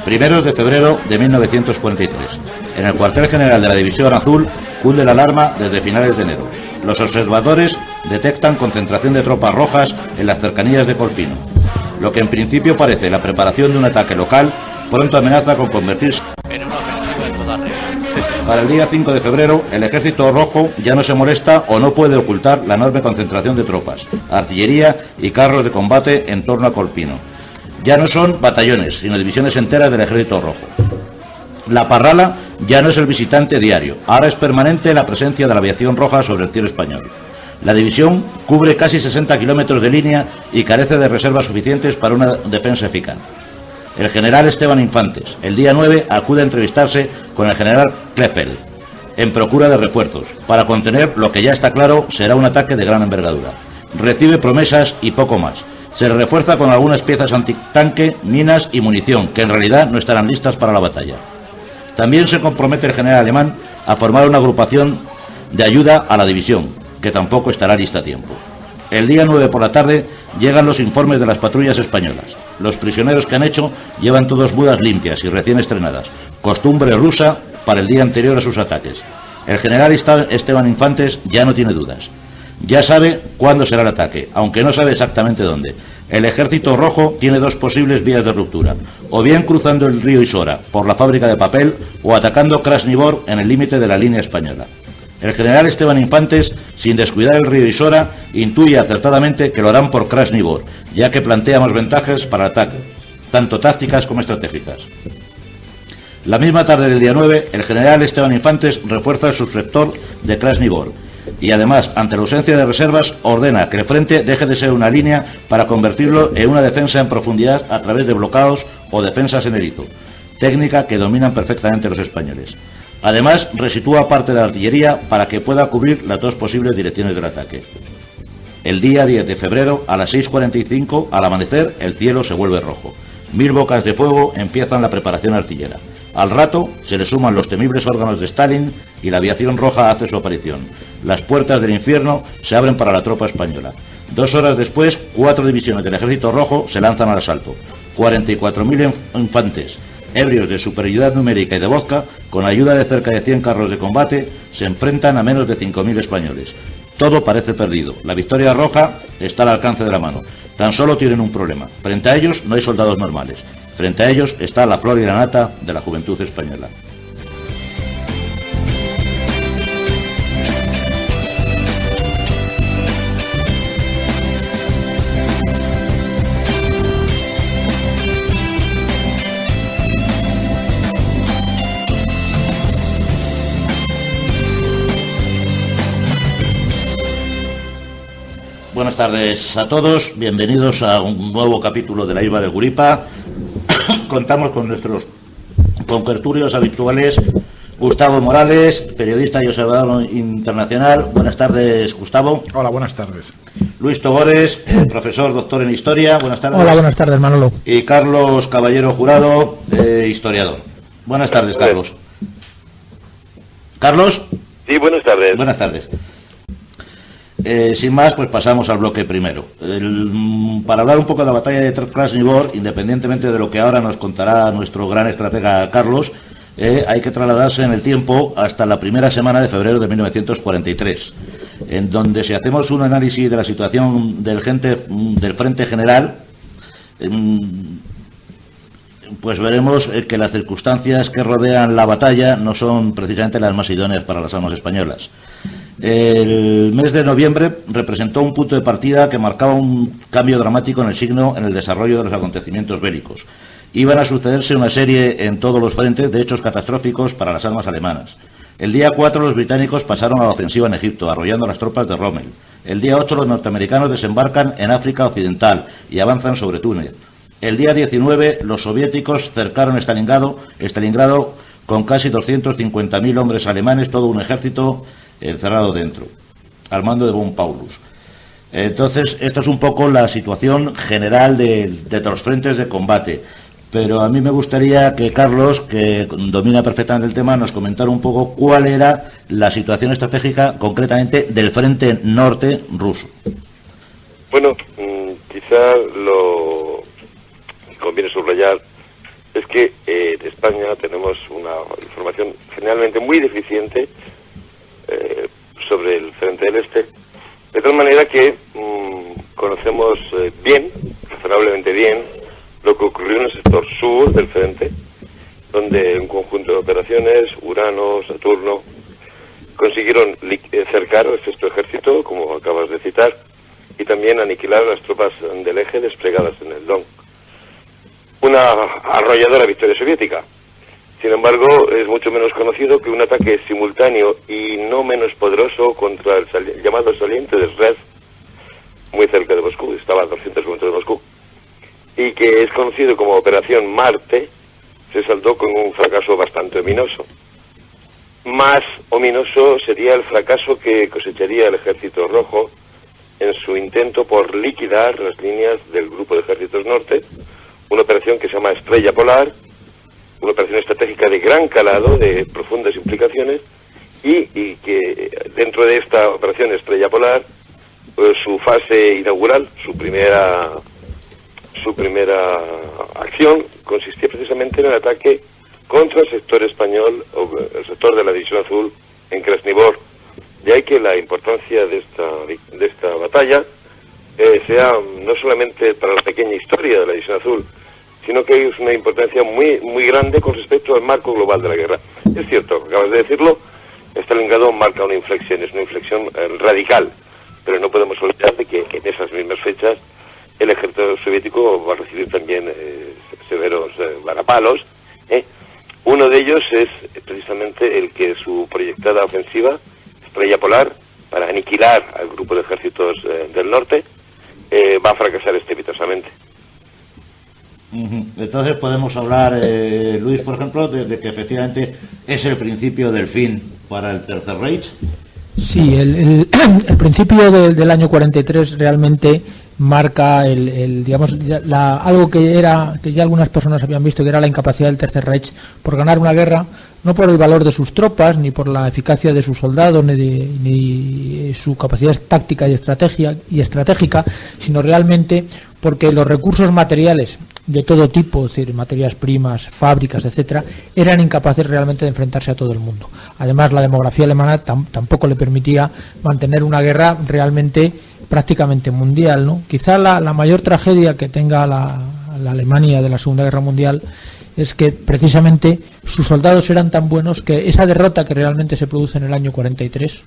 Primeros de febrero de 1943. En el cuartel general de la División Azul cunde la alarma desde finales de enero. Los observadores detectan concentración de tropas rojas en las cercanías de Colpino. Lo que en principio parece la preparación de un ataque local, pronto amenaza con convertirse en una ofensiva en toda regla. Para el día 5 de febrero, el Ejército Rojo ya no se molesta o no puede ocultar la enorme concentración de tropas, artillería y carros de combate en torno a Colpino. Ya no son batallones, sino divisiones enteras del Ejército Rojo. La Parrala ya no es el visitante diario, ahora es permanente la presencia de la aviación roja sobre el cielo español. La división cubre casi 60 kilómetros de línea y carece de reservas suficientes para una defensa eficaz. El general Esteban Infantes, el día 9, acude a entrevistarse con el general Kleffel, en procura de refuerzos, para contener lo que ya está claro será un ataque de gran envergadura. Recibe promesas y poco más. Se le refuerza con algunas piezas antitanque, minas y munición, que en realidad no estarán listas para la batalla. También se compromete el general alemán a formar una agrupación de ayuda a la división, que tampoco estará lista a tiempo. El día 9 por la tarde llegan los informes de las patrullas españolas. Los prisioneros que han hecho llevan todos mudas limpias y recién estrenadas, costumbre rusa para el día anterior a sus ataques. El general Esteban Infantes ya no tiene dudas. Ya sabe cuándo será el ataque, aunque no sabe exactamente dónde. El Ejército Rojo tiene dos posibles vías de ruptura, o bien cruzando el río Isora por la fábrica de papel, o atacando Krasnivor en el límite de la línea española. El general Esteban Infantes, sin descuidar el río Isora, intuye acertadamente que lo harán por Krasnivor, ya que plantea más ventajas para el ataque, tanto tácticas como estratégicas. La misma tarde del día 9, el general Esteban Infantes refuerza el subsector de Krasnivor y además, ante la ausencia de reservas, ordena que el frente deje de ser una línea para convertirlo en una defensa en profundidad a través de bloqueos o defensas en erizo, técnica que dominan perfectamente los españoles. Además, resitúa parte de la artillería para que pueda cubrir las dos posibles direcciones del ataque. El día 10 de febrero, a las 6:45, al amanecer, el cielo se vuelve rojo. 1000 bocas de fuego empiezan la preparación artillera. Al rato, se le suman los temibles órganos de Stalin y la aviación roja hace su aparición. Las puertas del infierno se abren para la tropa española. 2 horas después, 4 divisiones del Ejército Rojo se lanzan al asalto. 44.000 infantes, ebrios de superioridad numérica y de vodka, con ayuda de cerca de 100 carros de combate, se enfrentan a menos de 5.000 españoles. Todo parece perdido. La victoria roja está al alcance de la mano. Tan solo tienen un problema. Frente a ellos no hay soldados normales. Frente a ellos está la flor y la nata de la juventud española. Buenas tardes a todos, bienvenidos a un nuevo capítulo de la Isla de Guripa. Contamos con nuestros contertulios habituales. Gustavo Morales, periodista y observador internacional. Buenas tardes, Gustavo. Hola, buenas tardes. Luis Togores, profesor, doctor en Historia. Buenas tardes. Hola, buenas tardes, Manolo. Y Carlos Caballero Jurado, historiador. Buenas tardes, Carlos. ¿Carlos? Sí, buenas tardes. Buenas tardes. Sin más, pues pasamos al bloque primero. Para hablar un poco de la batalla de Krasnivor, independientemente de lo que ahora nos contará nuestro gran estratega Carlos, hay que trasladarse en el tiempo hasta la primera semana de febrero de 1943, en donde si hacemos un análisis de la situación del Frente General, pues veremos que las circunstancias que rodean la batalla no son precisamente las más idóneas para las armas españolas. El mes de noviembre representó un punto de partida que marcaba un cambio dramático en el desarrollo de los acontecimientos bélicos. Iban a sucederse una serie en todos los frentes de hechos catastróficos para las armas alemanas. El día 4 los británicos pasaron a la ofensiva en Egipto, arrollando a las tropas de Rommel. El día 8 los norteamericanos desembarcan en África Occidental y avanzan sobre Túnez. El día 19 los soviéticos cercaron Stalingrado con casi 250.000 hombres alemanes, todo un ejército encerrado dentro, al mando de von Paulus. Entonces, esta es un poco la situación general de los frentes de combate. pero a mí me gustaría que Carlos, que domina perfectamente el tema, nos comentara un poco cuál era la situación estratégica concretamente del frente norte ruso. Bueno, quizá lo que conviene subrayar es que en España tenemos una información generalmente muy deficiente sobre el frente del este, de tal manera que conocemos bien, razonablemente bien, lo que ocurrió en el sector sur del frente, donde un conjunto de operaciones, Urano, Saturno, consiguieron cercar al sexto ejército, como acabas de citar, y también aniquilar a las tropas del eje desplegadas en el Don. Una arrolladora victoria soviética. Sin embargo, es mucho menos conocido que un ataque simultáneo y no menos poderoso contra el llamado saliente de Res, muy cerca de Moscú, estaba a 200 kilómetros de Moscú, y que es conocido como Operación Marte, se saldó con un fracaso bastante ominoso. Más ominoso sería el fracaso que cosecharía el Ejército Rojo en su intento por liquidar las líneas del Grupo de Ejércitos Norte, una operación que se llama Estrella Polar, una operación estratégica de gran calado, de profundas implicaciones, y que dentro de esta operación Estrella Polar, pues su fase inaugural, su primera acción, consistía precisamente en el ataque contra el sector español, o el sector de la División Azul en Krasnivor. De ahí que la importancia de esta batalla sea no solamente para la pequeña historia de la División Azul, sino que es una importancia muy muy grande con respecto al marco global de la guerra. Es cierto, acabas de decirlo, Stalingrado marca una inflexión, es una inflexión radical, pero no podemos olvidar de que en esas mismas fechas el ejército soviético va a recibir también severos varapalos. Uno de ellos es precisamente el que su proyectada ofensiva, Estrella Polar, para aniquilar al grupo de ejércitos del norte, va a fracasar estrepitosamente. Entonces podemos hablar, Luis, por ejemplo, de que efectivamente es el principio del fin para el Tercer Reich. Sí, el principio del año 43 realmente marca algo que ya algunas personas habían visto, que era la incapacidad del Tercer Reich por ganar una guerra, no por el valor de sus tropas, ni por la eficacia de sus soldados, ni su capacidad táctica y estratégica, sino realmente porque los recursos materiales de todo tipo, es decir, materias primas, fábricas, etcétera, eran incapaces realmente de enfrentarse a todo el mundo. Además, la demografía alemana tampoco le permitía mantener una guerra realmente prácticamente mundial, ¿no? Quizá la mayor tragedia que tenga la Alemania de la Segunda Guerra Mundial es que precisamente sus soldados eran tan buenos que esa derrota que realmente se produce en el año 43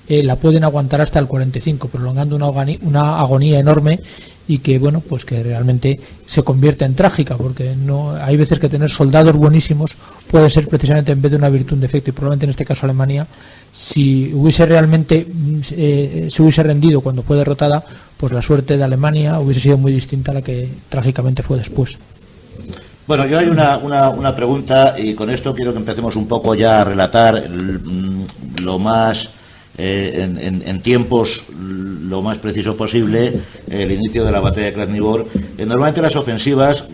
la pueden aguantar hasta el 45, prolongando una agonía enorme, y que bueno, pues que realmente se convierte en trágica, porque no hay veces que tener soldados buenísimos puede ser precisamente, en vez de una virtud, un defecto. Y probablemente en este caso Alemania, si hubiese realmente se hubiese rendido cuando fue derrotada, pues la suerte de Alemania hubiese sido muy distinta a la que trágicamente fue después. Bueno, yo hay una pregunta, y con esto quiero que empecemos un poco ya a relatar lo más en tiempos lo más preciso posible el inicio de la batalla de Krasnivor. Normalmente las ofensivas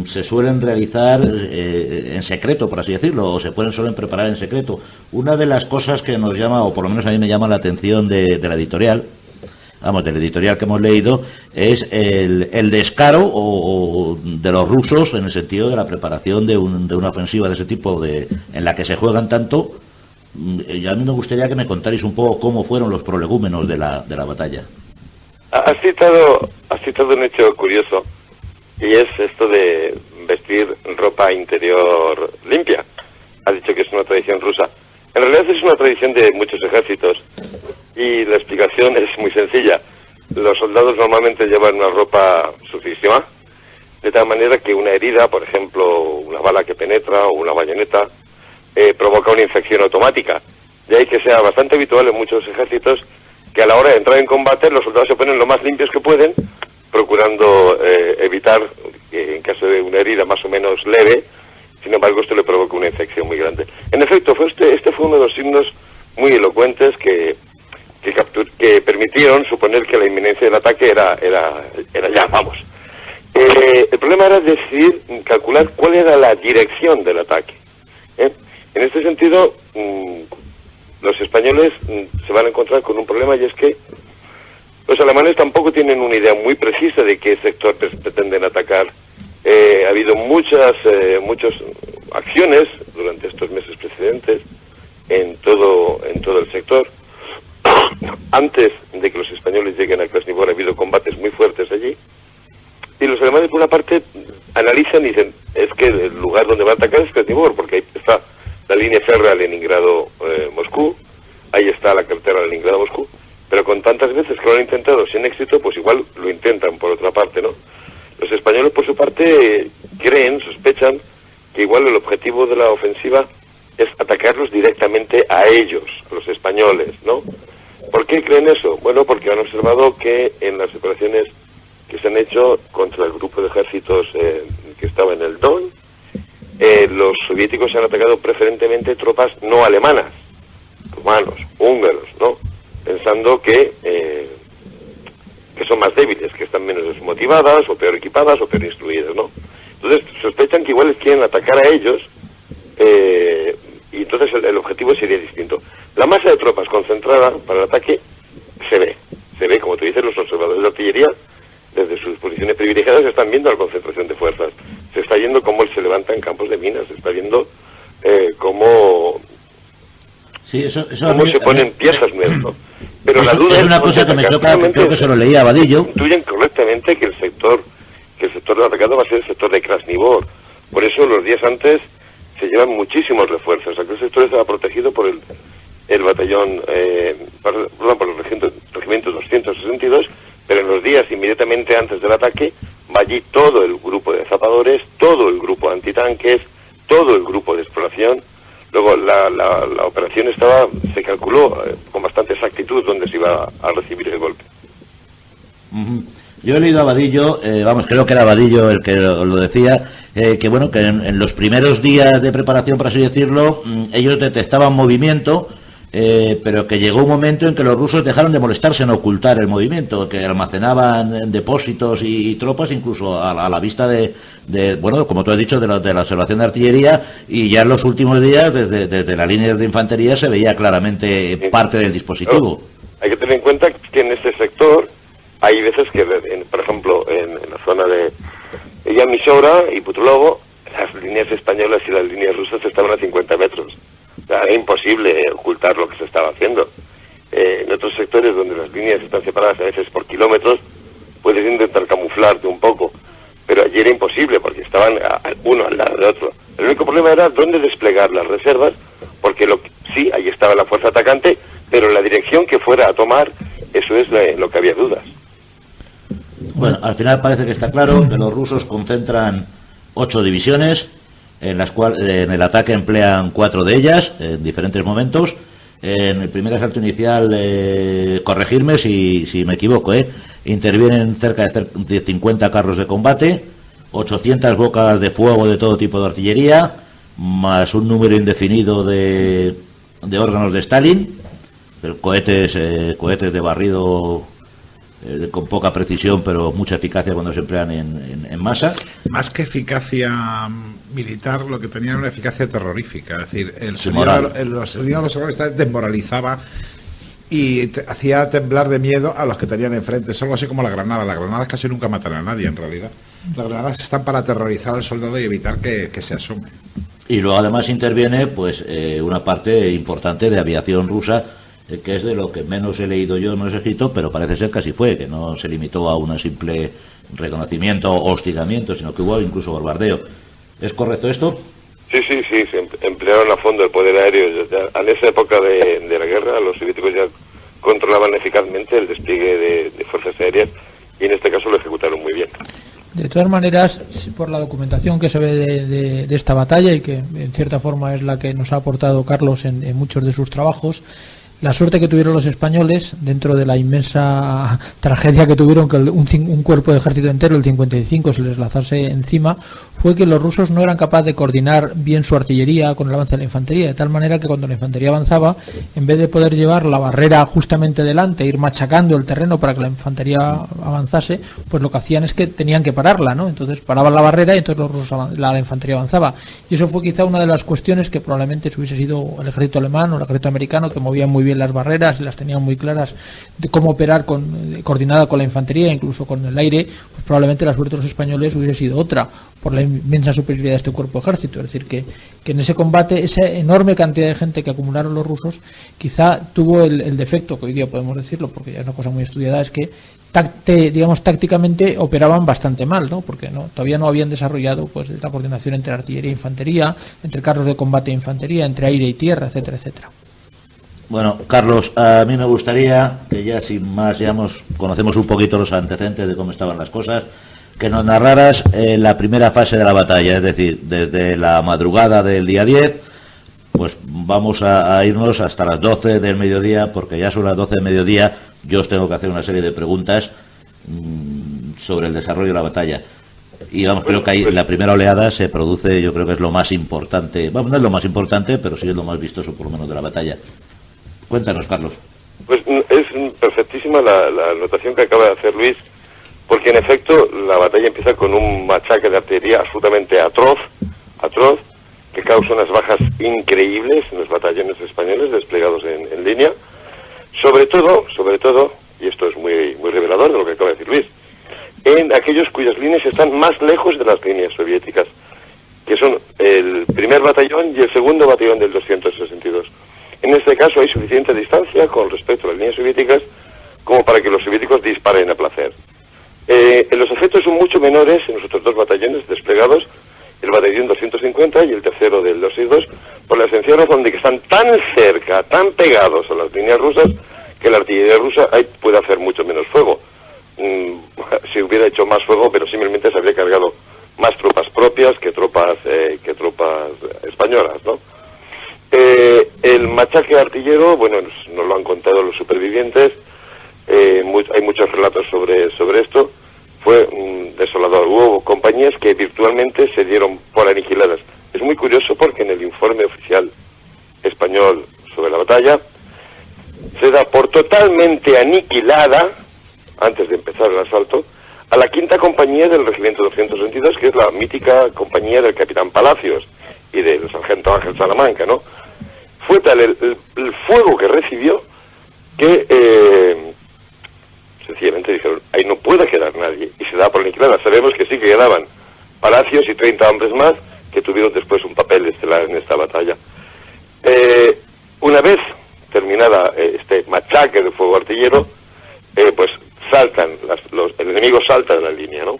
se suelen realizar en secreto, por así decirlo, o se suelen preparar en secreto. Una de las cosas que nos llama, o por lo menos a mí me llama la atención de la editorial, del editorial que hemos leído, es el descaro de los rusos en el sentido de la preparación de una ofensiva de ese tipo, en la que se juegan tanto. Y a mí me gustaría que me contarais un poco cómo fueron los prolegúmenos de la batalla. Has citado un hecho curioso, y es esto de vestir ropa interior limpia. Has dicho que es una tradición rusa. En realidad es una tradición de muchos ejércitos, y la explicación es muy sencilla. Los soldados normalmente llevan una ropa sucísima, de tal manera que una herida, por ejemplo, una bala que penetra o una bayoneta, provoca una infección automática. De ahí que sea bastante habitual en muchos ejércitos que a la hora de entrar en combate los soldados se ponen lo más limpios que pueden, procurando evitar que en caso de una herida más o menos leve, sin embargo esto le provoca una infección muy grande. En efecto, este fue uno de los signos muy elocuentes que permitieron suponer que la inminencia del ataque era ya, vamos. El problema era decidir, calcular cuál era la dirección del ataque. En este sentido, los españoles se van a encontrar con un problema, y es que los alemanes tampoco tienen una idea muy precisa de qué sector pretenden atacar. Ha habido muchas acciones durante estos meses precedentes en todo el sector. Antes de que los españoles lleguen a Krasnivor ha habido combates muy fuertes allí, y los alemanes por una parte analizan y dicen, es que el lugar donde va a atacar es Krasnivor, porque ahí está la línea férrea Leningrado-Moscú, ahí está la carretera Leningrado-Moscú, pero con tantas veces que lo han intentado sin éxito, pues igual lo intentan por otra parte, ¿no? Los españoles por su parte sospechan que igual el objetivo de la ofensiva es atacarlos directamente a ellos, a los españoles, ¿no? ¿Por qué creen eso? Bueno, porque han observado que en las operaciones que se han hecho contra el grupo de ejércitos que estaba en el Don, los soviéticos han atacado preferentemente tropas no alemanas, rumanos, húngaros, ¿no? Pensando que son más débiles, que están menos desmotivadas, o peor equipadas, o peor instruidas, ¿no? Entonces sospechan que igual les quieren atacar a ellos, y entonces el objetivo sería distinto. La masa de tropas concentrada para el ataque se ve, como tú dices, los observadores de artillería, desde sus posiciones privilegiadas, están viendo la concentración de fuerzas. Se está viendo cómo se levantan campos de minas, se está viendo cómo se ponen piezas nuevas, ¿no? Pero la duda es una cosa que me choca, creo que se lo leía a Vadillo. Intuyen correctamente que el sector del atacado va a ser el sector de Krasnivor. Por eso los días antes se llevan muchísimos refuerzos. Aquel sector estaba protegido por el batallón, por el regimiento 262, pero en los días inmediatamente antes del ataque va allí todo el grupo de zapadores, todo el grupo de antitanques, todo el grupo de exploración. Luego la operación se calculó con bastante exactitud dónde se iba a recibir el golpe. Yo he leído a Vadillo, creo que era Vadillo el que lo decía, que bueno, que en los primeros días de preparación, por así decirlo, ellos detectaban movimiento, pero que llegó un momento en que los rusos dejaron de molestarse en ocultar el movimiento, que almacenaban depósitos y tropas incluso a la vista de bueno, como tú has dicho, de la observación de artillería, y ya en los últimos días desde las líneas de infantería se veía claramente parte del dispositivo. Hay que tener en cuenta que en este sector hay veces que, por ejemplo, en la zona de Yamishora y Putulovo, las líneas españolas y las líneas rusas estaban a 50 metros. O sea, era imposible ocultar lo que se estaba haciendo. En otros sectores donde las líneas están separadas a veces por kilómetros, puedes intentar camuflarte un poco, pero allí era imposible porque estaban uno al lado de otro. El único problema era dónde desplegar las reservas, porque sí, ahí estaba la fuerza atacante, pero la dirección que fuera a tomar, eso es lo que había dudas. Bueno, al final parece que está claro que los rusos concentran 8 divisiones, en las cuales en el ataque emplean 4 de ellas en diferentes momentos. En el primer asalto inicial, corregirme si me equivoco, intervienen cerca de 50 carros de combate, 800 bocas de fuego de todo tipo de artillería, más un número indefinido de órganos de Stalin, cohetes de barrido con poca precisión pero mucha eficacia cuando se emplean en masa. Más que eficacia militar, lo que tenían una eficacia terrorífica, es decir, el sonido desmoralizaba y hacía temblar de miedo a los que tenían enfrente. Es algo así como la granada. Las granadas casi nunca matan a nadie, en realidad. Las granadas están para aterrorizar al soldado y evitar que se asome. Y luego además interviene una parte importante de aviación rusa, que es de lo que menos he leído yo, no es escrito, pero parece ser que así fue, que no se limitó a un simple reconocimiento o hostigamiento, sino que hubo incluso bombardeo. ¿Es correcto esto? Sí, se emplearon a fondo el poder aéreo. En esa época de la guerra, los soviéticos ya controlaban eficazmente el despliegue de fuerzas aéreas, y en este caso lo ejecutaron muy bien. De todas maneras, por la documentación que se ve de esta batalla, y que en cierta forma es la que nos ha aportado Carlos en muchos de sus trabajos, La suerte que tuvieron los españoles, dentro de la inmensa tragedia que tuvieron, que un cuerpo de ejército entero, el 55, se les lanzase encima, fue que los rusos no eran capaces de coordinar bien su artillería con el avance de la infantería, de tal manera que cuando la infantería avanzaba, en vez de poder llevar la barrera justamente delante, ir machacando el terreno para que la infantería avanzase, pues lo que hacían es que tenían que pararla, ¿no? Entonces paraban la barrera y entonces los rusos, la infantería avanzaba. Y eso fue quizá una de las cuestiones que probablemente si hubiese sido el ejército alemán o el ejército americano, que movían muy bien las barreras y las tenían muy claras de cómo operar coordinada con la infantería, incluso con el aire, pues probablemente la suerte de los españoles hubiera sido otra, por la inmensa superioridad de este cuerpo de ejército. Es decir, que en ese combate, esa enorme cantidad de gente que acumularon los rusos, quizá tuvo el defecto, que hoy día podemos decirlo, porque ya es una cosa muy estudiada, es que tácticamente operaban bastante mal, ¿no? Porque todavía no habían desarrollado pues la coordinación entre artillería e infantería, entre carros de combate e infantería, entre aire y tierra, etcétera, etcétera. Bueno, Carlos, a mí me gustaría que ya sin más, conocemos un poquito los antecedentes de cómo estaban las cosas, que nos narraras la primera fase de la batalla, es decir, desde la madrugada del día 10, pues vamos a irnos hasta las 12 del mediodía, porque ya son las 12 del mediodía, yo os tengo que hacer una serie de preguntas sobre el desarrollo de la batalla. Y vamos, creo que ahí la primera oleada se produce, yo creo que es lo más importante, bueno, no es lo más importante, pero sí es lo más vistoso por lo menos de la batalla. Cuéntanos, Carlos. Pues es perfectísima la anotación que acaba de hacer Luis, porque en efecto la batalla empieza con un machaque de artillería absolutamente atroz, que causa unas bajas increíbles en los batallones españoles desplegados en línea, sobre todo, y esto es muy revelador de lo que acaba de decir Luis, en aquellos cuyas líneas están más lejos de las líneas soviéticas, que son el primer batallón y el segundo batallón del 262. En este caso hay suficiente distancia con respecto a las líneas soviéticas como para que los soviéticos disparen a placer. Los efectos son mucho menores en los otros dos batallones desplegados, el batallón 250 y el tercero del 262, por la sencilla razón de que están tan cerca, tan pegados a las líneas rusas, que la artillería rusa ahí puede hacer mucho menos fuego. Si hubiera hecho más fuego, pero simplemente se habría cargado más tropas propias que tropas españolas, ¿no? El machaque artillero, bueno, nos lo han contado los supervivientes, hay muchos relatos sobre esto, fue desolador. Hubo compañías que virtualmente se dieron por aniquiladas. Es muy curioso porque en el informe oficial español sobre la batalla se da por totalmente aniquilada, antes de empezar el asalto, a la quinta compañía del regimiento 222, que es la mítica compañía del capitán Palacios y del sargento Ángel Salamanca, ¿no? Fue tal el fuego que recibió que sencillamente dijeron, ahí no puede quedar nadie, y se da por aniquilada. Sabemos que sí que quedaban Palacios y 30 hombres más que tuvieron después un papel estelar en esta batalla. Una vez terminada este machaque de fuego artillero, pues el enemigo salta de la línea, ¿no?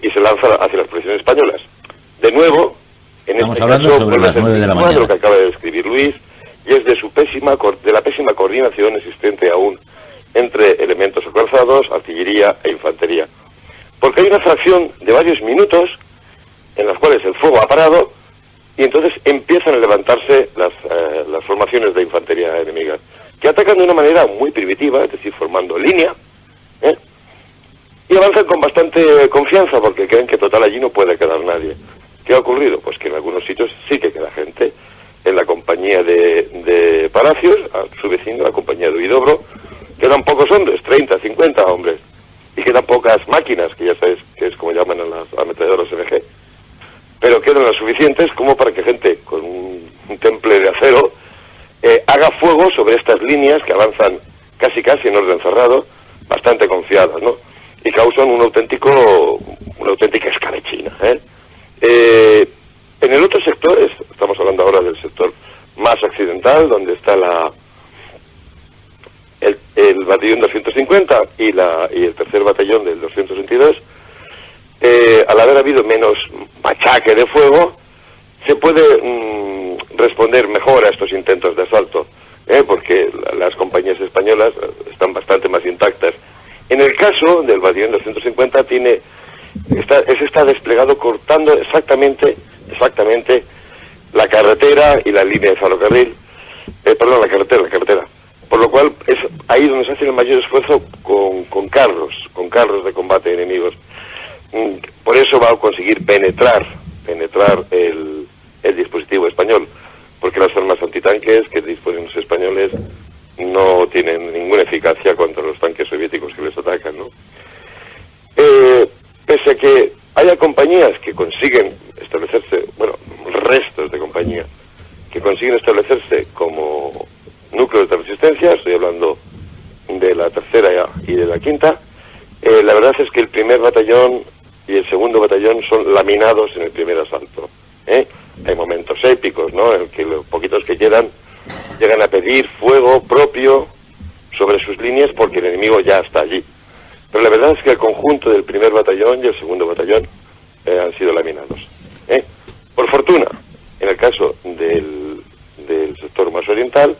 Y se lanza hacia las posiciones españolas. De nuevo, en estamos este hablando caso, sobre las 9 de la mañana, de lo que acaba de describir Luis, y es de la pésima coordinación existente aún entre elementos acorazados, artillería e infantería. Porque hay una fracción de varios minutos en las cuales el fuego ha parado y entonces empiezan a levantarse las formaciones de infantería enemigas, que atacan de una manera muy primitiva, es decir, formando línea, y avanzan con bastante confianza porque creen que total allí no puede quedar nadie. ¿Qué ha ocurrido? Pues que en algunos sitios sí que queda gente. En la compañía de Palacios, a su vecino, la compañía de Huidobro, quedan pocos hombres, 30, 50 hombres, y quedan pocas máquinas, que ya sabes que es como llaman a las ametralladoras MG, pero quedan las suficientes como para que gente con un temple de acero haga fuego sobre estas líneas que avanzan casi en orden cerrado, bastante confiadas, ¿no? Y causan una auténtica escabechina, En el otro sector, estamos hablando ahora del sector más occidental, donde está el batallón 250 y el tercer batallón del 222, al haber habido menos machaque de fuego, se puede responder mejor a estos intentos de asalto, porque las compañías españolas están bastante más intactas. En el caso del batallón 250 está desplegado cortando exactamente la carretera y la línea de ferrocarril, la carretera. Por lo cual es ahí donde se hace el mayor esfuerzo con carros de combate enemigos. Por eso va a conseguir penetrar el dispositivo español, porque las armas antitanques que disponen los españoles no tienen ninguna eficacia contra los tanques soviéticos que les atacan, ¿no? Pese a que haya compañías que consiguen establecerse, restos de compañía que consiguen establecerse como núcleos de resistencia, estoy hablando de la tercera y de la quinta, la verdad es que el primer batallón y el segundo batallón son laminados en el primer asalto. Hay momentos épicos, ¿no?, en el que los poquitos que llegan a pedir fuego propio sobre sus líneas porque el enemigo ya está allí. Pero la verdad es que el conjunto del primer batallón y el segundo batallón han sido laminados. Por fortuna, en el caso del sector más oriental,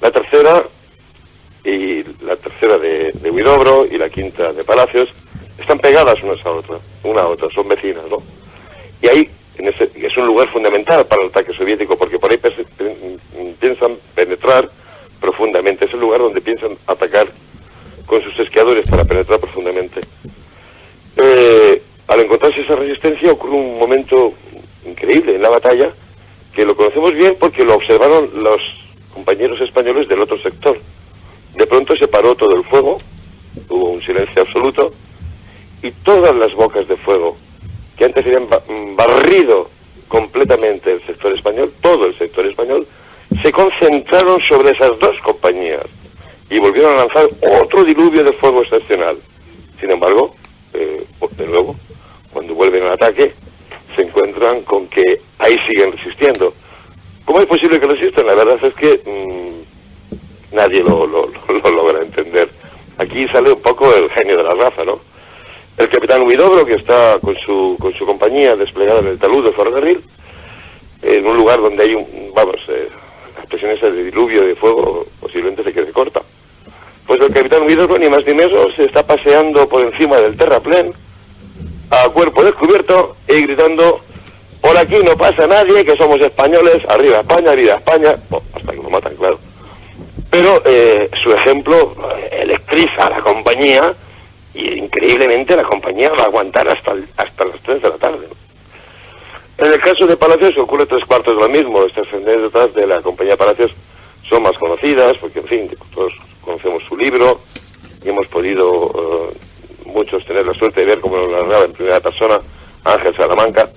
la tercera de Huidobro y la quinta de Palacios están pegadas una a otra, son vecinas, ¿no? Y ahí es un lugar fundamental para el ataque soviético, porque por ahí piensan penetrar profundamente, es el lugar donde piensan atacar con sus esquiadores para penetrar profundamente. Al encontrarse esa resistencia ocurre un momento increíble en la batalla, que lo conocemos bien porque lo observaron los compañeros españoles del otro sector. De pronto se paró todo el fuego, hubo un silencio absoluto, y todas las bocas de fuego que antes habían barrido completamente el sector español, todo el sector español, se concentraron sobre esas dos compañías y volvieron a lanzar otro diluvio de fuego excepcional. Sin embargo, de nuevo, cuando vuelven al ataque, se encuentran con que ahí siguen resistiendo. ¿Cómo es posible que resistan? La verdad es que nadie lo logra entender. Aquí sale un poco el genio de la raza, ¿no? El capitán Huidobro, que está con su compañía desplegada en el talud de ferrocarril, en un lugar donde hay la expresión esa de diluvio de fuego posiblemente se quede corta. Pues el capitán Huidobro, ni más ni menos, se está paseando por encima del terraplén a cuerpo descubierto y gritando: por aquí no pasa nadie, que somos españoles, arriba España, vida España, hasta que lo matan, claro. Pero su ejemplo electriza a la compañía, y increíblemente la compañía va a aguantar hasta las 3 de la tarde. En el caso de Palacios ocurre 3/4 de lo mismo. Estas anécdotas de la compañía Palacios son más conocidas, porque en fin, todos conocemos su libro, y hemos podido muchos tener la suerte de ver cómo lo narraba en primera persona Ángel Salamanca.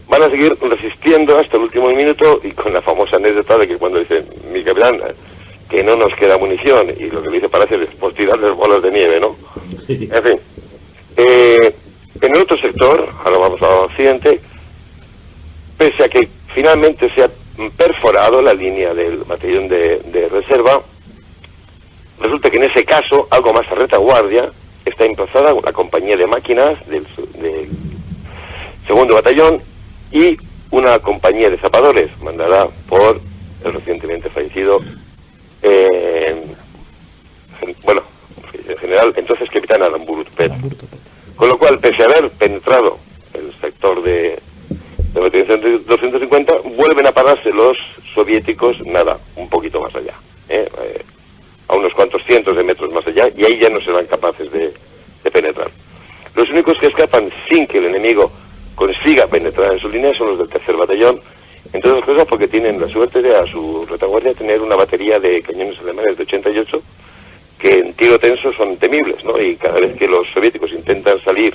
Van a seguir resistiendo hasta el último minuto, y con la famosa anécdota de que cuando dice mi capitán que no nos queda munición, y lo que le dice Palacios es por tirarles bolas de nieve, ¿no? En fin, en el otro sector, ahora vamos al occidente, pese a que finalmente se ha perforado la línea del batallón de reserva, resulta que en ese caso, algo más a retaguardia, está emplazada la compañía de máquinas del segundo batallón y una compañía de zapadores mandada por el recientemente fallecido general, entonces capitán Aramburu Tupet. Con lo cual, pese a haber penetrado el sector de batallón 250, vuelven a pararse los soviéticos, un poquito más allá, a unos cuantos cientos de metros más allá, y ahí ya no serán capaces de penetrar. Los únicos que escapan sin que el enemigo consiga penetrar en su línea son los del tercer batallón, entre otras cosas porque tienen la suerte de a su retaguardia tener una batería de cañones alemanes de 88 que en tiro tenso son temibles, ¿no? Y cada vez que los soviéticos intentan salir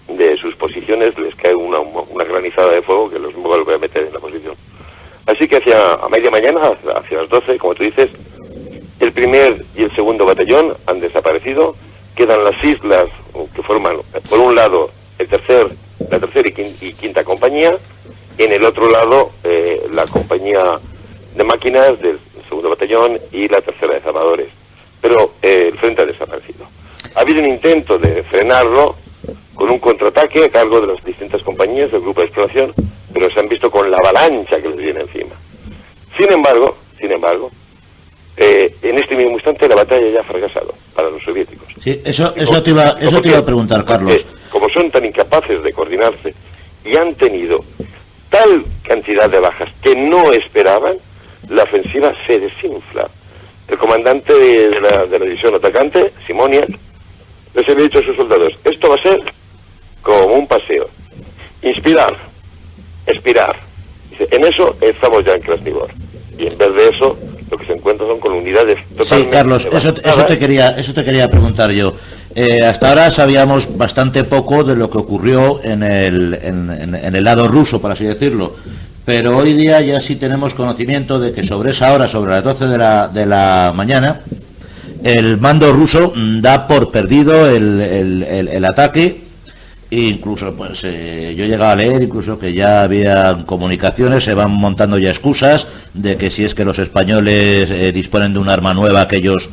de sus posiciones les cae una granizada de fuego que los vuelve a meter en la posición. Así que a media mañana, hacia las 12, como tú dices, el primer y el segundo batallón han desaparecido, quedan las islas que forman, por un lado, la tercera y quinta compañía, y en el otro lado, la compañía de máquinas del segundo batallón y la tercera de zapadores. Pero el frente ha desaparecido. Ha habido un intento de frenarlo con un contraataque a cargo de las distintas compañías del grupo de exploración, pero se han visto con la avalancha que les viene encima. Sin embargo, en este mismo instante la batalla ya ha fracasado para los soviéticos. Sí, eso te iba a preguntar, Carlos. Como son tan incapaces de coordinarse y han tenido tal cantidad de bajas que no esperaban, la ofensiva se desinfla. El comandante de la división atacante, Simoniak, les había dicho a sus soldados, esto va a ser como un paseo. Inspirar, expirar. Dice, en eso estamos ya en Krasnivor. Y en vez de eso, lo que se encuentra son con unidades totalmente... Sí, Carlos, eso te quería preguntar yo. Hasta ahora sabíamos bastante poco de lo que ocurrió en el lado ruso, por así decirlo. Pero hoy día ya sí tenemos conocimiento de que sobre esa hora, sobre las 12 de la mañana, el mando ruso da por perdido el ataque. Incluso pues yo llegaba a leer incluso que ya había comunicaciones, se van montando ya excusas de que si es que los españoles disponen de un arma nueva que ellos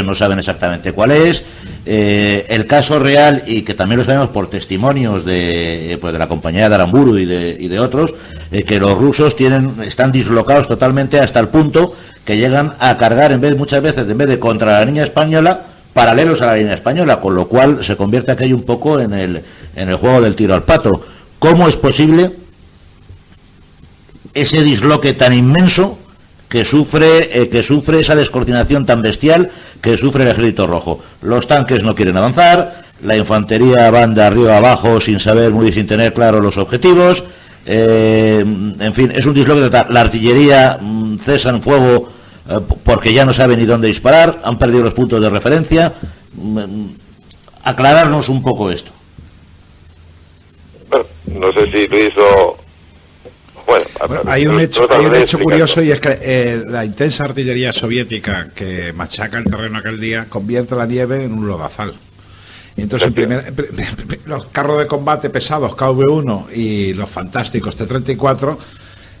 no saben exactamente cuál es. El caso real, y que también lo sabemos por testimonios de la compañía de Aramburu y de otros, que los rusos están dislocados totalmente hasta el punto que llegan a cargar muchas veces en vez de contra la línea española, paralelos a la línea española, con lo cual se convierte aquello un poco en el juego del tiro al pato. ¿Cómo es posible ese disloque tan inmenso que sufre esa descoordinación tan bestial que sufre el Ejército Rojo? Los tanques no quieren avanzar, la infantería van de arriba a abajo sin tener claros los objetivos, en fin, es un disloque total. La artillería cesa en fuego porque ya no sabe ni dónde disparar, han perdido los puntos de referencia. Aclararnos un poco esto. Bueno, no sé si lo hizo... Bueno, hay un hecho curioso, y es que la intensa artillería soviética que machaca el terreno aquel día convierte la nieve en un lodazal. Y entonces los carros de combate pesados KV-1 y los fantásticos T-34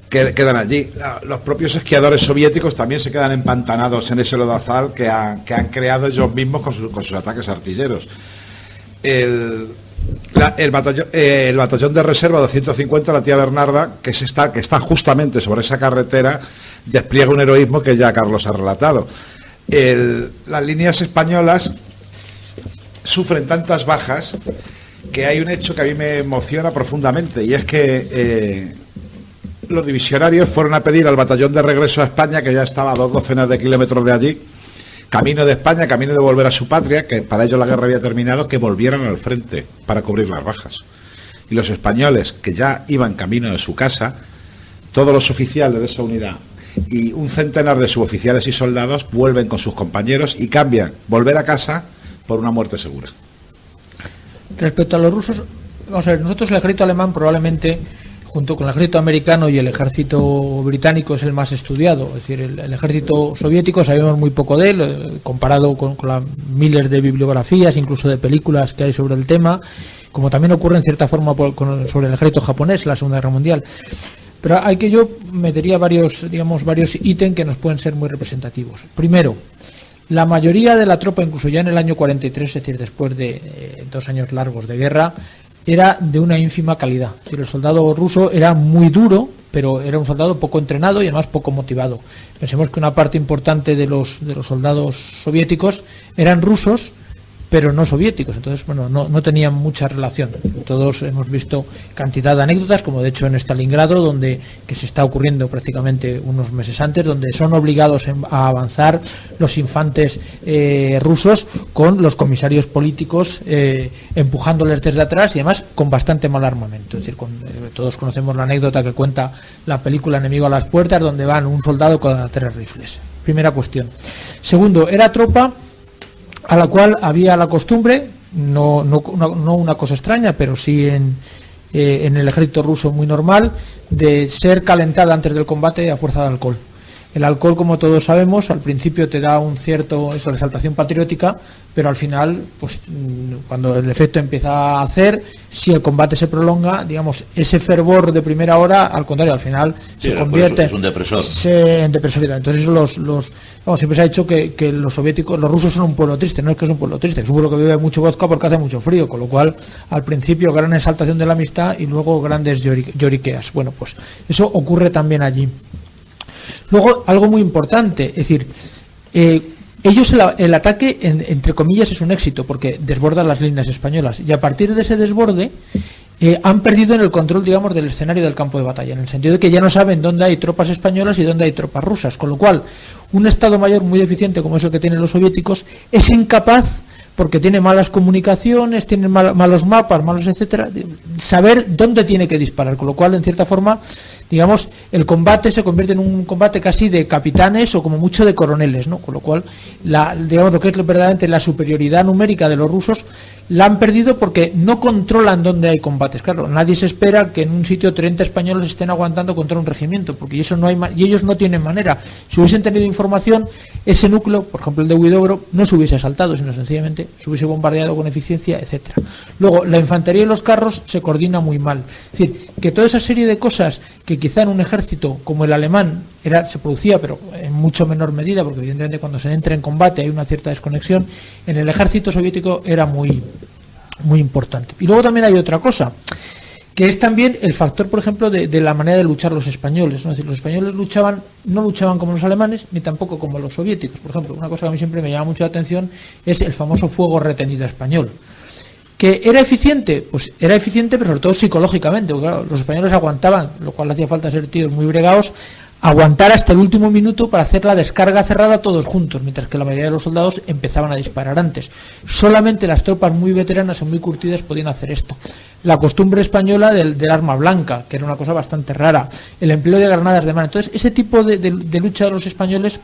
quedan allí. Los propios esquiadores soviéticos también se quedan empantanados en ese lodazal que han creado ellos mismos con sus ataques artilleros. El batallón de reserva 250, la tía Bernarda, que está justamente sobre esa carretera, despliega un heroísmo que ya Carlos ha relatado. Las líneas españolas sufren tantas bajas que hay un hecho que a mí me emociona profundamente, y es que los divisionarios fueron a pedir al batallón de regreso a España, que ya estaba a 2 docenas de kilómetros de allí, camino de España, camino de volver a su patria, que para ellos la guerra había terminado, que volvieran al frente para cubrir las bajas. Y los españoles, que ya iban camino de su casa, todos los oficiales de esa unidad y un centenar de suboficiales y soldados vuelven con sus compañeros y cambian volver a casa por una muerte segura. Respecto a los rusos, vamos a ver, nosotros el ejército alemán probablemente, junto con el ejército americano y el ejército británico, es el más estudiado. Es decir, el ejército soviético sabemos muy poco de él, comparado con las miles de bibliografías, incluso de películas que hay sobre el tema, como también ocurre en cierta forma sobre el ejército japonés en la Segunda Guerra Mundial. Pero yo metería varios ítems que nos pueden ser muy representativos. Primero, la mayoría de la tropa, incluso ya en el año 43, es decir, después de 2 años largos de guerra, era de una ínfima calidad. Es decir, el soldado ruso era muy duro, pero era un soldado poco entrenado y además poco motivado. Pensemos que una parte importante de los soldados soviéticos eran rusos, pero no soviéticos, entonces no tenían mucha relación. Todos hemos visto cantidad de anécdotas, como de hecho en Stalingrado, que se está ocurriendo prácticamente unos meses antes, donde son obligados a avanzar los infantes rusos con los comisarios políticos empujándoles desde atrás, y además con bastante mal armamento. Es decir, todos conocemos la anécdota que cuenta la película Enemigo a las puertas, donde van un soldado con 3 rifles. Primera cuestión. Segundo, era tropa a la cual había la costumbre, no una cosa extraña, pero sí en el ejército ruso muy normal, de ser calentada antes del combate a fuerza de alcohol. El alcohol, como todos sabemos, al principio te da un cierto exaltación patriótica, pero al final, pues cuando el efecto empieza a hacer, si el combate se prolonga, digamos, ese fervor de primera hora, al contrario, al final se convierte es un depresor. En depresoridad. Entonces siempre se ha dicho que los rusos son un pueblo triste. No es que es un pueblo triste, es un pueblo que bebe mucho vodka porque hace mucho frío, con lo cual al principio gran exaltación de la amistad y luego grandes lloriqueas. Bueno, pues eso ocurre también allí. Luego, algo muy importante, es decir, ellos el ataque, entre comillas, es un éxito porque desbordan las líneas españolas, y a partir de ese desborde han perdido en el control, digamos, del escenario del campo de batalla, en el sentido de que ya no saben dónde hay tropas españolas y dónde hay tropas rusas, con lo cual un Estado Mayor muy deficiente como es el que tienen los soviéticos es incapaz, porque tiene malas comunicaciones, tiene malos mapas, malos etcétera, saber dónde tiene que disparar, con lo cual, en cierta forma, digamos, el combate se convierte en un combate casi de capitanes o como mucho de coroneles, ¿no? Con lo cual, digamos, lo que es verdaderamente la superioridad numérica de los rusos la han perdido porque no controlan dónde hay combates. Claro, nadie se espera que en un sitio 30 españoles estén aguantando contra un regimiento, porque eso no hay y ellos no tienen manera. Si hubiesen tenido información, ese núcleo, por ejemplo el de Huidobro, no se hubiese asaltado, sino sencillamente se hubiese bombardeado con eficiencia, etcétera. Luego, la infantería y los carros se coordina muy mal. Es decir, que toda esa serie de cosas que quizá en un ejército como el alemán se producía, pero en mucho menor medida, porque evidentemente cuando se entra en combate hay una cierta desconexión, en el ejército soviético era muy importante. Y luego también hay otra cosa, que es también el factor, por ejemplo, de la manera de luchar los españoles, ¿no? Es decir, los españoles no luchaban como los alemanes, ni tampoco como los soviéticos. Por ejemplo, una cosa que a mí siempre me llama mucho la atención es el famoso fuego retenido español. ¿Que era eficiente? Pues era eficiente, pero sobre todo psicológicamente, porque claro, los españoles aguantaban, lo cual hacía falta ser tíos muy bregados, aguantar hasta el último minuto para hacer la descarga cerrada todos juntos, mientras que la mayoría de los soldados empezaban a disparar antes. Solamente las tropas muy veteranas o muy curtidas podían hacer esto. La costumbre española del arma blanca, que era una cosa bastante rara, el empleo de granadas de mano. Entonces, ese tipo de lucha de los españoles,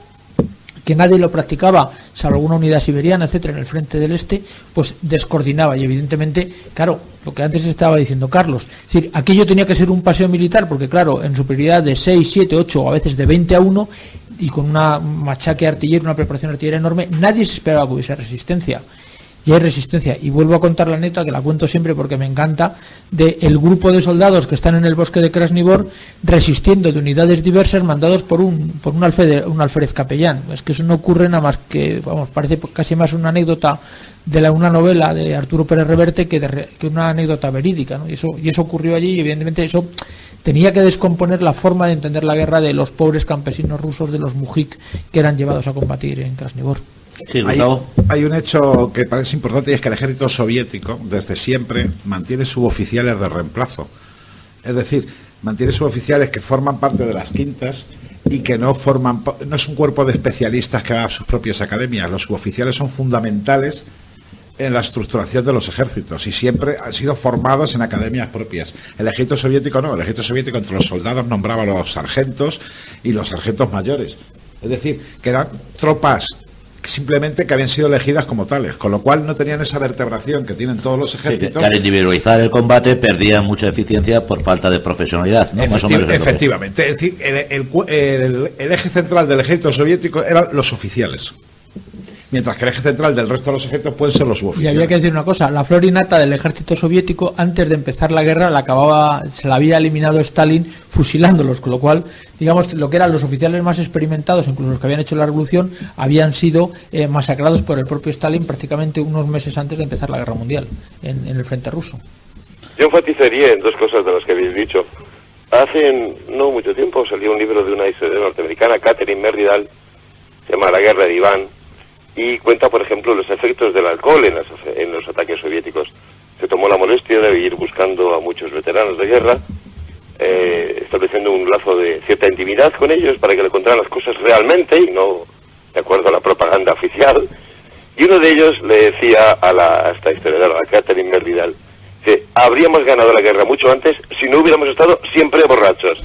que nadie lo practicaba, salvo alguna unidad siberiana, etcétera, en el frente del este, pues descoordinaba. Y evidentemente, claro, lo que antes estaba diciendo Carlos, es decir, aquello tenía que ser un paseo militar, porque claro, en superioridad de 6, 7, 8 o a veces de 20-1, y con un machaque artillero, una preparación artillera enorme, nadie se esperaba que hubiese resistencia. Y hay resistencia. Y vuelvo a contar la anécdota, que la cuento siempre porque me encanta, del grupo de soldados que están en el bosque de Krasnivor resistiendo de unidades diversas mandados por un alférez capellán. Es que eso no ocurre nada más que, vamos, parece casi más una anécdota de una novela de Arturo Pérez Reverte que una anécdota verídica, ¿no? Y eso ocurrió allí, y evidentemente eso tenía que descomponer la forma de entender la guerra de los pobres campesinos rusos, de los mujik, que eran llevados a combatir en Krasnivor. Sí, hay un hecho que parece importante, y es que el ejército soviético desde siempre mantiene suboficiales de reemplazo. Es decir, mantiene suboficiales que forman parte de las quintas y que no es un cuerpo de especialistas que va a sus propias academias. Los suboficiales son fundamentales en la estructuración de los ejércitos y siempre han sido formados en academias propias. El ejército soviético no, el ejército soviético entre los soldados nombraba a los sargentos y los sargentos mayores. Es decir, que eran tropas simplemente que habían sido elegidas como tales, con lo cual no tenían esa vertebración que tienen todos los ejércitos. Que al individualizar el combate perdían mucha eficiencia por falta de profesionalidad, ¿no? Más o menos efectivamente, es decir, el eje central del ejército soviético eran los oficiales, mientras que el eje central del resto de los ejércitos pueden ser los suboficiales. Y había que decir una cosa, la flor y nata del ejército soviético, antes de empezar la guerra, se la había eliminado Stalin fusilándolos, con lo cual, digamos, lo que eran los oficiales más experimentados, incluso los que habían hecho la revolución, habían sido masacrados por el propio Stalin prácticamente unos meses antes de empezar la guerra mundial en el frente ruso. Yo enfatizaría en dos cosas de las que habéis dicho. Hace no mucho tiempo salió un libro de una historiadora norteamericana, Catherine Merridal, se llama La guerra de Iván, y cuenta, por ejemplo, los efectos del alcohol en los ataques soviéticos. Se tomó la molestia de ir buscando a muchos veteranos de guerra, estableciendo un lazo de cierta intimidad con ellos para que le contaran las cosas realmente y no de acuerdo a la propaganda oficial. Y uno de ellos le decía a esta historiadora, a Catherine Merridal, que habríamos ganado la guerra mucho antes si no hubiéramos estado siempre borrachos.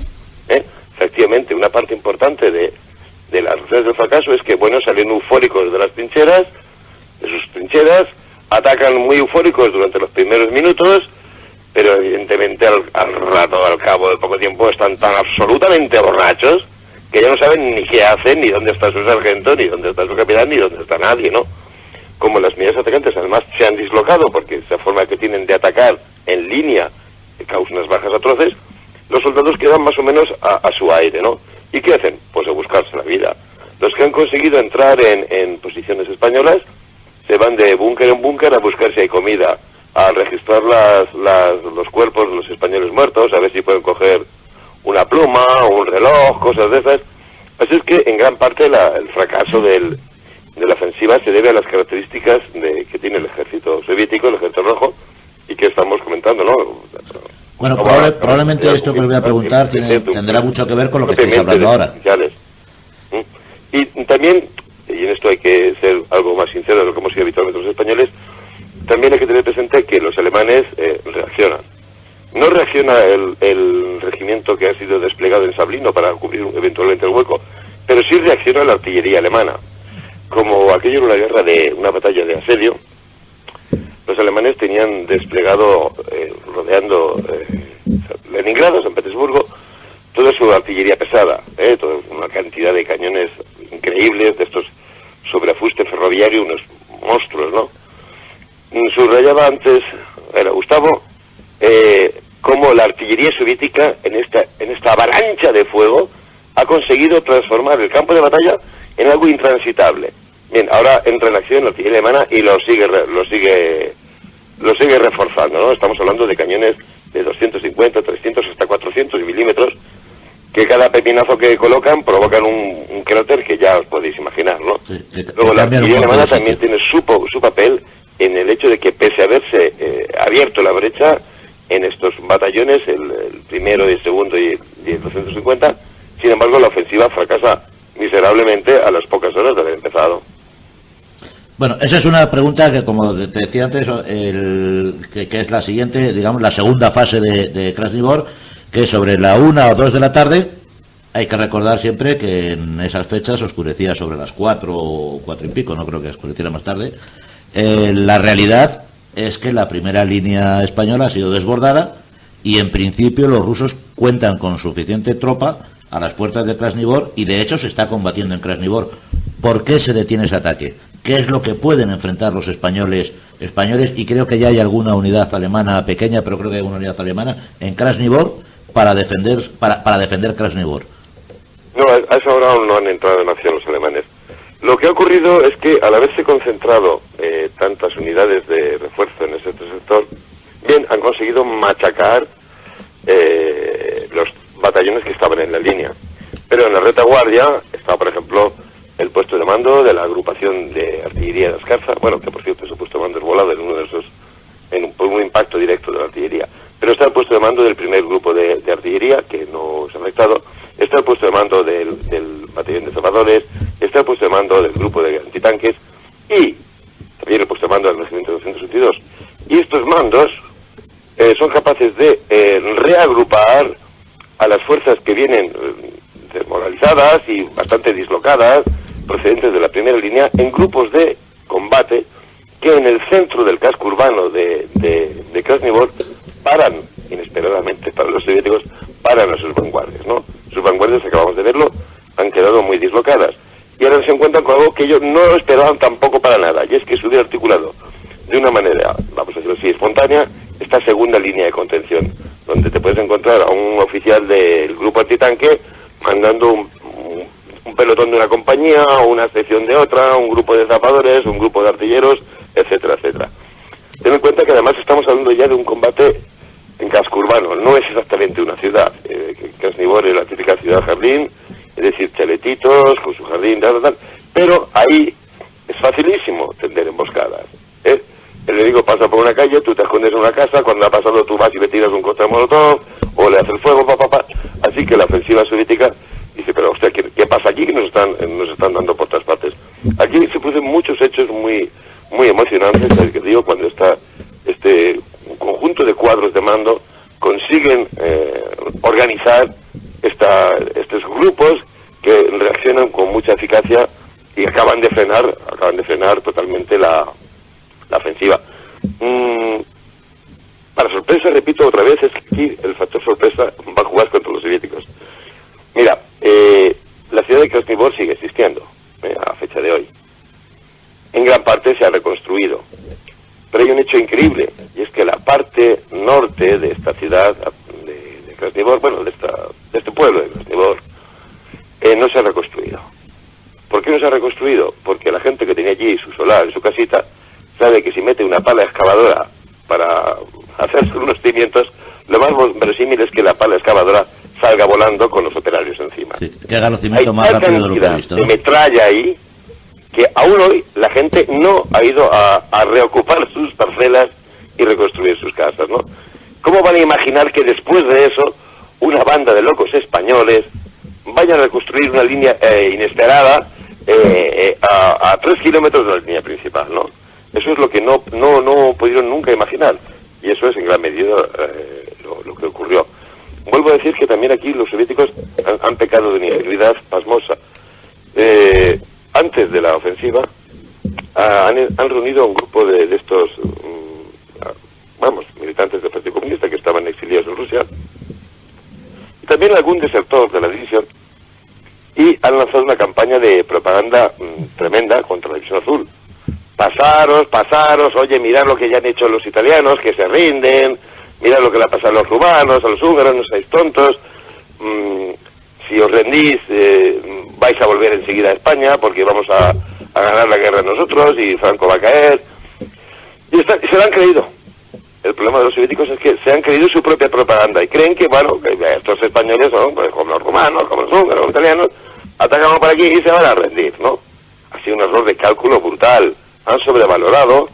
Efectivamente, una parte importante de las razones del fracaso es que, bueno, salen eufóricos de las trincheras, de sus trincheras, atacan muy eufóricos durante los primeros minutos, pero evidentemente al rato, al cabo de poco tiempo, están tan absolutamente borrachos que ya no saben ni qué hacen, ni dónde está su sargento, ni dónde está su capitán, ni dónde está nadie, ¿no? Como las unidades atacantes además se han dislocado, porque esa forma que tienen de atacar en línea causa unas bajas atroces, los soldados quedan más o menos a su aire, ¿no? ¿Y qué hacen? Pues a buscarse la vida. Los que han conseguido entrar en posiciones españolas se van de búnker en búnker a buscar si hay comida, a registrar los cuerpos de los españoles muertos, a ver si pueden coger una pluma o un reloj, cosas de esas. Así es que en gran parte el fracaso de la ofensiva se debe a las características que tiene el ejército soviético, el ejército rojo, y que estamos comentando, ¿no? Bueno, probablemente esto que os voy a preguntar tendrá mucho que ver con lo que estáis hablando ahora. Y también, y en esto hay que ser algo más sincero de lo que hemos sido habitualmente los españoles, también hay que tener presente que los alemanes reaccionan. No reacciona el regimiento que ha sido desplegado en Sablino para cubrir eventualmente el hueco, pero sí reacciona la artillería alemana. Como aquello era una batalla de asedio, los alemanes tenían desplegado, rodeando Leningrado, San Petersburgo, toda su artillería pesada, toda una cantidad de cañones increíbles, de estos sobreafuste ferroviario, unos monstruos, ¿no? Subrayaba antes, era Gustavo, cómo la artillería soviética en esta avalancha de fuego ha conseguido transformar el campo de batalla en algo intransitable. Bien, ahora entra en acción la artillería alemana y lo sigue reforzando, ¿no? Estamos hablando de cañones de 250, 300, hasta 400 milímetros, que cada pepinazo que colocan provocan un cráter que ya os podéis imaginar, ¿no? Sí, luego la artillería alemana también tiene su papel en el hecho de que, pese a haberse abierto la brecha en estos batallones, el primero y el segundo y el 250, sin embargo la ofensiva fracasa miserablemente a las pocas horas de haber empezado. Bueno, esa es una pregunta que, como te decía antes, que es la siguiente, digamos, la segunda fase de Krasnivor, que es sobre la 1 o 2 de la tarde. Hay que recordar siempre que en esas fechas oscurecía sobre las 4 o 4 y pico, no creo que oscureciera más tarde. La realidad es que la primera línea española ha sido desbordada y en principio los rusos cuentan con suficiente tropa a las puertas de Krasnivor y de hecho se está combatiendo en Krasnivor. ¿Por qué se detiene ese ataque? ¿Qué es lo que pueden enfrentar los españoles? Y creo que ya hay alguna unidad alemana pequeña, pero creo que hay una unidad alemana en Krasnivor para defender Krasnivor. No, a esa hora aún no han entrado en acción los alemanes. Lo que ha ocurrido es que al haberse concentrado tantas unidades de refuerzo en ese sector, bien, han conseguido machacar los batallones que estaban en la línea. Pero en la retaguardia está, por ejemplo, el puesto de mando de la agrupación de artillería de Ascarza, bueno, que por cierto ese puesto de mando es volado en uno de esos, por un impacto directo de la artillería. Pero está el puesto de mando del primer grupo de artillería, que no se ha afectado, está el puesto de mando del batallón de zapadores, está el puesto de mando del grupo de antitanques y también el puesto de mando del regimiento 222. Y estos mandos son capaces de reagrupar a las fuerzas que vienen desmoralizadas y bastante dislocadas, procedentes de la primera línea, en grupos de combate que en el centro del casco urbano de Krasnivor paran, inesperadamente para los soviéticos, paran a sus vanguardias, ¿no? Sus vanguardias, acabamos de verlo, han quedado muy dislocadas. Y ahora se encuentran con algo que ellos no esperaban tampoco para nada, y es que se hubiera articulado de una manera, vamos a decirlo así, espontánea, esta segunda línea de contención, donde te puedes encontrar a un oficial del grupo antitanque mandando un pelotón de una compañía, o una sección de otra, un grupo de zapadores, un grupo de artilleros, etcétera, etcétera. Ten en cuenta que además estamos hablando ya de un combate en casco urbano, no es exactamente una ciudad. Krasnivor es la típica ciudad jardín, es decir, chaletitos, con su jardín, tal, pero ahí es facilísimo tender emboscadas. El enemigo pasa por una calle, tú te escondes en una casa, cuando ha pasado tú vas y le tiras un cóctel molotov, o le haces fuego, Así que la ofensiva soviética dice, pero hostia, ¿qué pasa aquí que nos están dando por todas partes? Aquí se producen muchos hechos muy emocionantes, que digo, cuando este conjunto de cuadros de mando consiguen organizar estos grupos que reaccionan con mucha eficacia y acaban de frenar totalmente la ofensiva. Para sorpresa, repito otra vez, es que aquí el factor sorpresa va a jugar contra los soviéticos. Mira, la ciudad de Krasnivor sigue existiendo a fecha de hoy. En gran parte se ha reconstruido. Pero hay un hecho increíble, y es que la parte norte de esta ciudad de Krasnivor, bueno, de este pueblo de Krasnivor, no se ha reconstruido. ¿Por qué no se ha reconstruido? Porque la gente que tenía allí su solar, su casita, sabe que si mete una pala excavadora para hacer unos cimientos, lo más verosímil es que la pala excavadora salga volando con los operarios encima. Sí, que haga los cimientos más rápido de lo previsto, ¿no? De metralla ahí, que aún hoy la gente no ha ido a reocupar sus parcelas y reconstruir sus casas, ¿no? ¿Cómo van a imaginar que que después de eso una banda de locos españoles vayan a construir una línea inesperada a 3 kilómetros de la línea principal, ¿no? Eso es lo que no pudieron nunca imaginar, y eso es en gran medida lo que ocurrió. Vuelvo a decir que también aquí los soviéticos han pecado de una ingenuidad pasmosa. Antes de la ofensiva han reunido a un grupo de estos militantes del Partido Comunista que estaban exiliados en Rusia, y también algún desertor de la división, y han lanzado una campaña de propaganda tremenda contra la División Azul. Pasaros, oye, mirad lo que ya han hecho los italianos, que se rinden, mirad lo que le ha pasado a los rumanos, a los húngaros, no seáis tontos, si os rendís vais a volver enseguida a España porque vamos a ganar la guerra nosotros y Franco va a caer. Y se lo han creído. El problema de los soviéticos es que se han creído su propia propaganda y creen que, bueno, que estos españoles son pues, como los rumanos, como los húngaros, los italianos, atacan por aquí y se van a rendir, ¿no? Ha sido un error de cálculo brutal. Han sobrevalorado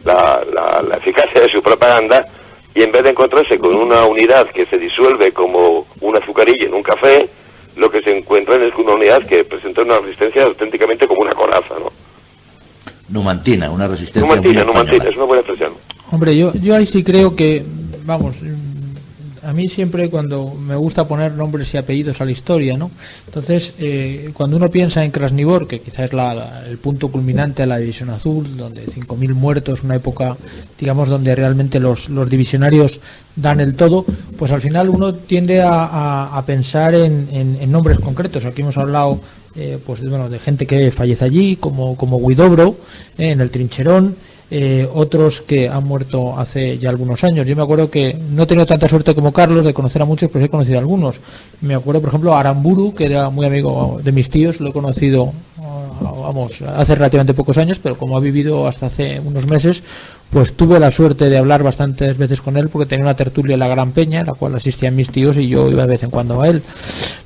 la eficacia de su propaganda, y en vez de encontrarse con una unidad que se disuelve como un azucarillo en un café, lo que se encuentran es con una unidad que presenta una resistencia auténticamente como una coraza, ¿no? Numantina, una resistencia Numantina, es una buena expresión. Hombre, yo ahí sí creo que, vamos, a mí siempre cuando me gusta poner nombres y apellidos a la historia, ¿no? Entonces, cuando uno piensa en Krasnivor, que quizás es el punto culminante de la División Azul, donde 5.000 muertos, una época, digamos, donde realmente los divisionarios dan el todo, pues al final uno tiende a pensar en nombres concretos. Aquí hemos hablado pues bueno, de gente que fallece allí, como Huidobro, en el Trincherón. Otros que han muerto hace ya algunos años. Yo me acuerdo que no he tenido tanta suerte como Carlos de conocer a muchos, pero he conocido a algunos. Me acuerdo, por ejemplo, a Aramburu, que era muy amigo de mis tíos, lo he conocido hace relativamente pocos años, pero como ha vivido hasta hace unos meses, pues tuve la suerte de hablar bastantes veces con él, porque tenía una tertulia en la Gran Peña, en la cual asistían mis tíos y yo iba de vez en cuando a él.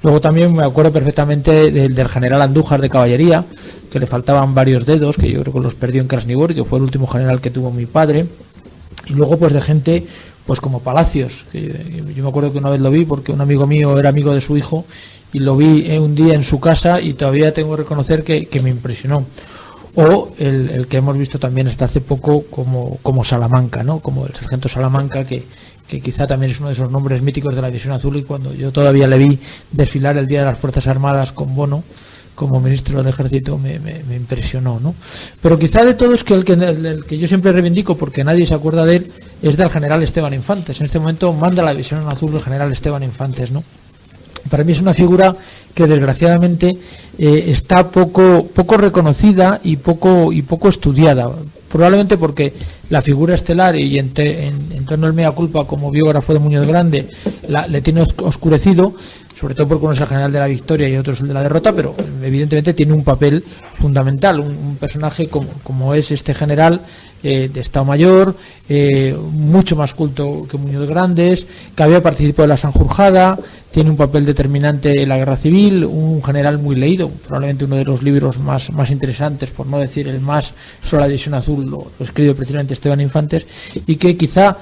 Luego también me acuerdo perfectamente del general Andújar de caballería, que le faltaban varios dedos, que yo creo que los perdió en Krasnivor, que fue el último general que tuvo mi padre. Y luego pues de gente pues como Palacios, que yo me acuerdo que una vez lo vi porque un amigo mío era amigo de su hijo, y lo vi un día en su casa y todavía tengo que reconocer que me impresionó. O el que hemos visto también hasta hace poco como Salamanca, ¿no? Como el sargento Salamanca, que quizá también es uno de esos nombres míticos de la División Azul, y cuando yo todavía le vi desfilar el Día de las Fuerzas Armadas con Bono como ministro del Ejército me impresionó, ¿no? Pero quizá de todo es que el que yo siempre reivindico, porque nadie se acuerda de él, es del general Esteban Infantes. En este momento manda la División Azul el general Esteban Infantes, ¿no? Para mí es una figura que desgraciadamente está poco reconocida y poco estudiada, probablemente porque la figura estelar, y en torno al mea culpa como biógrafo de Muñoz Grande, le tiene oscurecido, sobre todo porque uno es el general de la victoria y otro es el de la derrota, pero evidentemente tiene un papel fundamental, un personaje como es este general de Estado Mayor, mucho más culto que Muñoz Grandes, que había participado en la Sanjurjada, tiene un papel determinante en la Guerra Civil, un general muy leído, probablemente uno de los libros más interesantes, por no decir el más, sobre la División Azul, lo escribe precisamente Esteban Infantes, y que quizá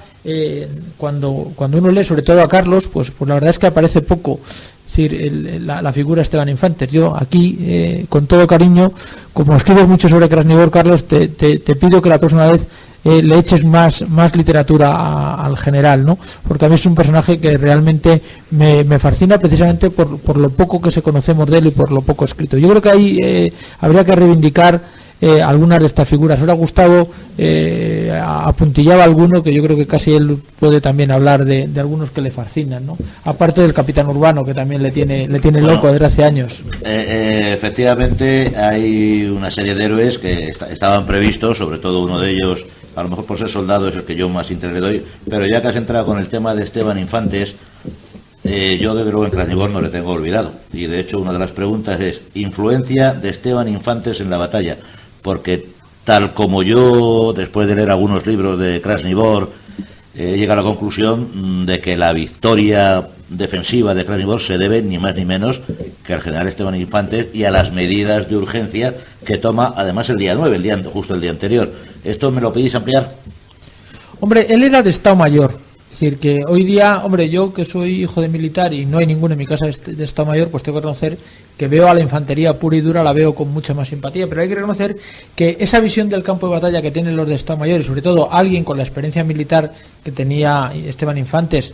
cuando uno lee, sobre todo a Carlos, pues la verdad es que aparece poco. Es decir, la figura de Esteban Infantes. Yo aquí, con todo cariño, como escribes mucho sobre Krasnivor, Carlos, te pido que la próxima vez le eches más literatura al general, ¿no? Porque a mí es un personaje que realmente me fascina, precisamente por lo poco que se conocemos de él y por lo poco escrito. Yo creo que ahí habría que reivindicar algunas de estas figuras. Ahora Gustavo apuntillaba alguno que yo creo que casi él puede también hablar de algunos que le fascinan, ¿no? Aparte del Capitán Urbano, que también le tiene loco desde hace años. Efectivamente hay una serie de héroes que estaban previstos, sobre todo uno de ellos, a lo mejor por ser soldado es el que yo más interés le doy, pero ya que has entrado con el tema de Esteban Infantes, yo desde luego en Krasnivor no le tengo olvidado, y de hecho una de las preguntas es influencia de Esteban Infantes en la batalla, porque tal como yo, después de leer algunos libros de Krasnivor, llega a la conclusión de que la victoria defensiva de Krasnivor se debe ni más ni menos que al general Esteban Infantes y a las medidas de urgencia que toma además el día 9, justo el día anterior. ¿Esto me lo pedís ampliar? Hombre, él era de Estado Mayor. Es decir, que hoy día, hombre, yo que soy hijo de militar y no hay ninguno en mi casa de Estado Mayor, pues tengo que reconocer que veo a la infantería pura y dura, la veo con mucha más simpatía, pero hay que reconocer que esa visión del campo de batalla que tienen los de Estado Mayor, y sobre todo alguien con la experiencia militar que tenía Esteban Infantes,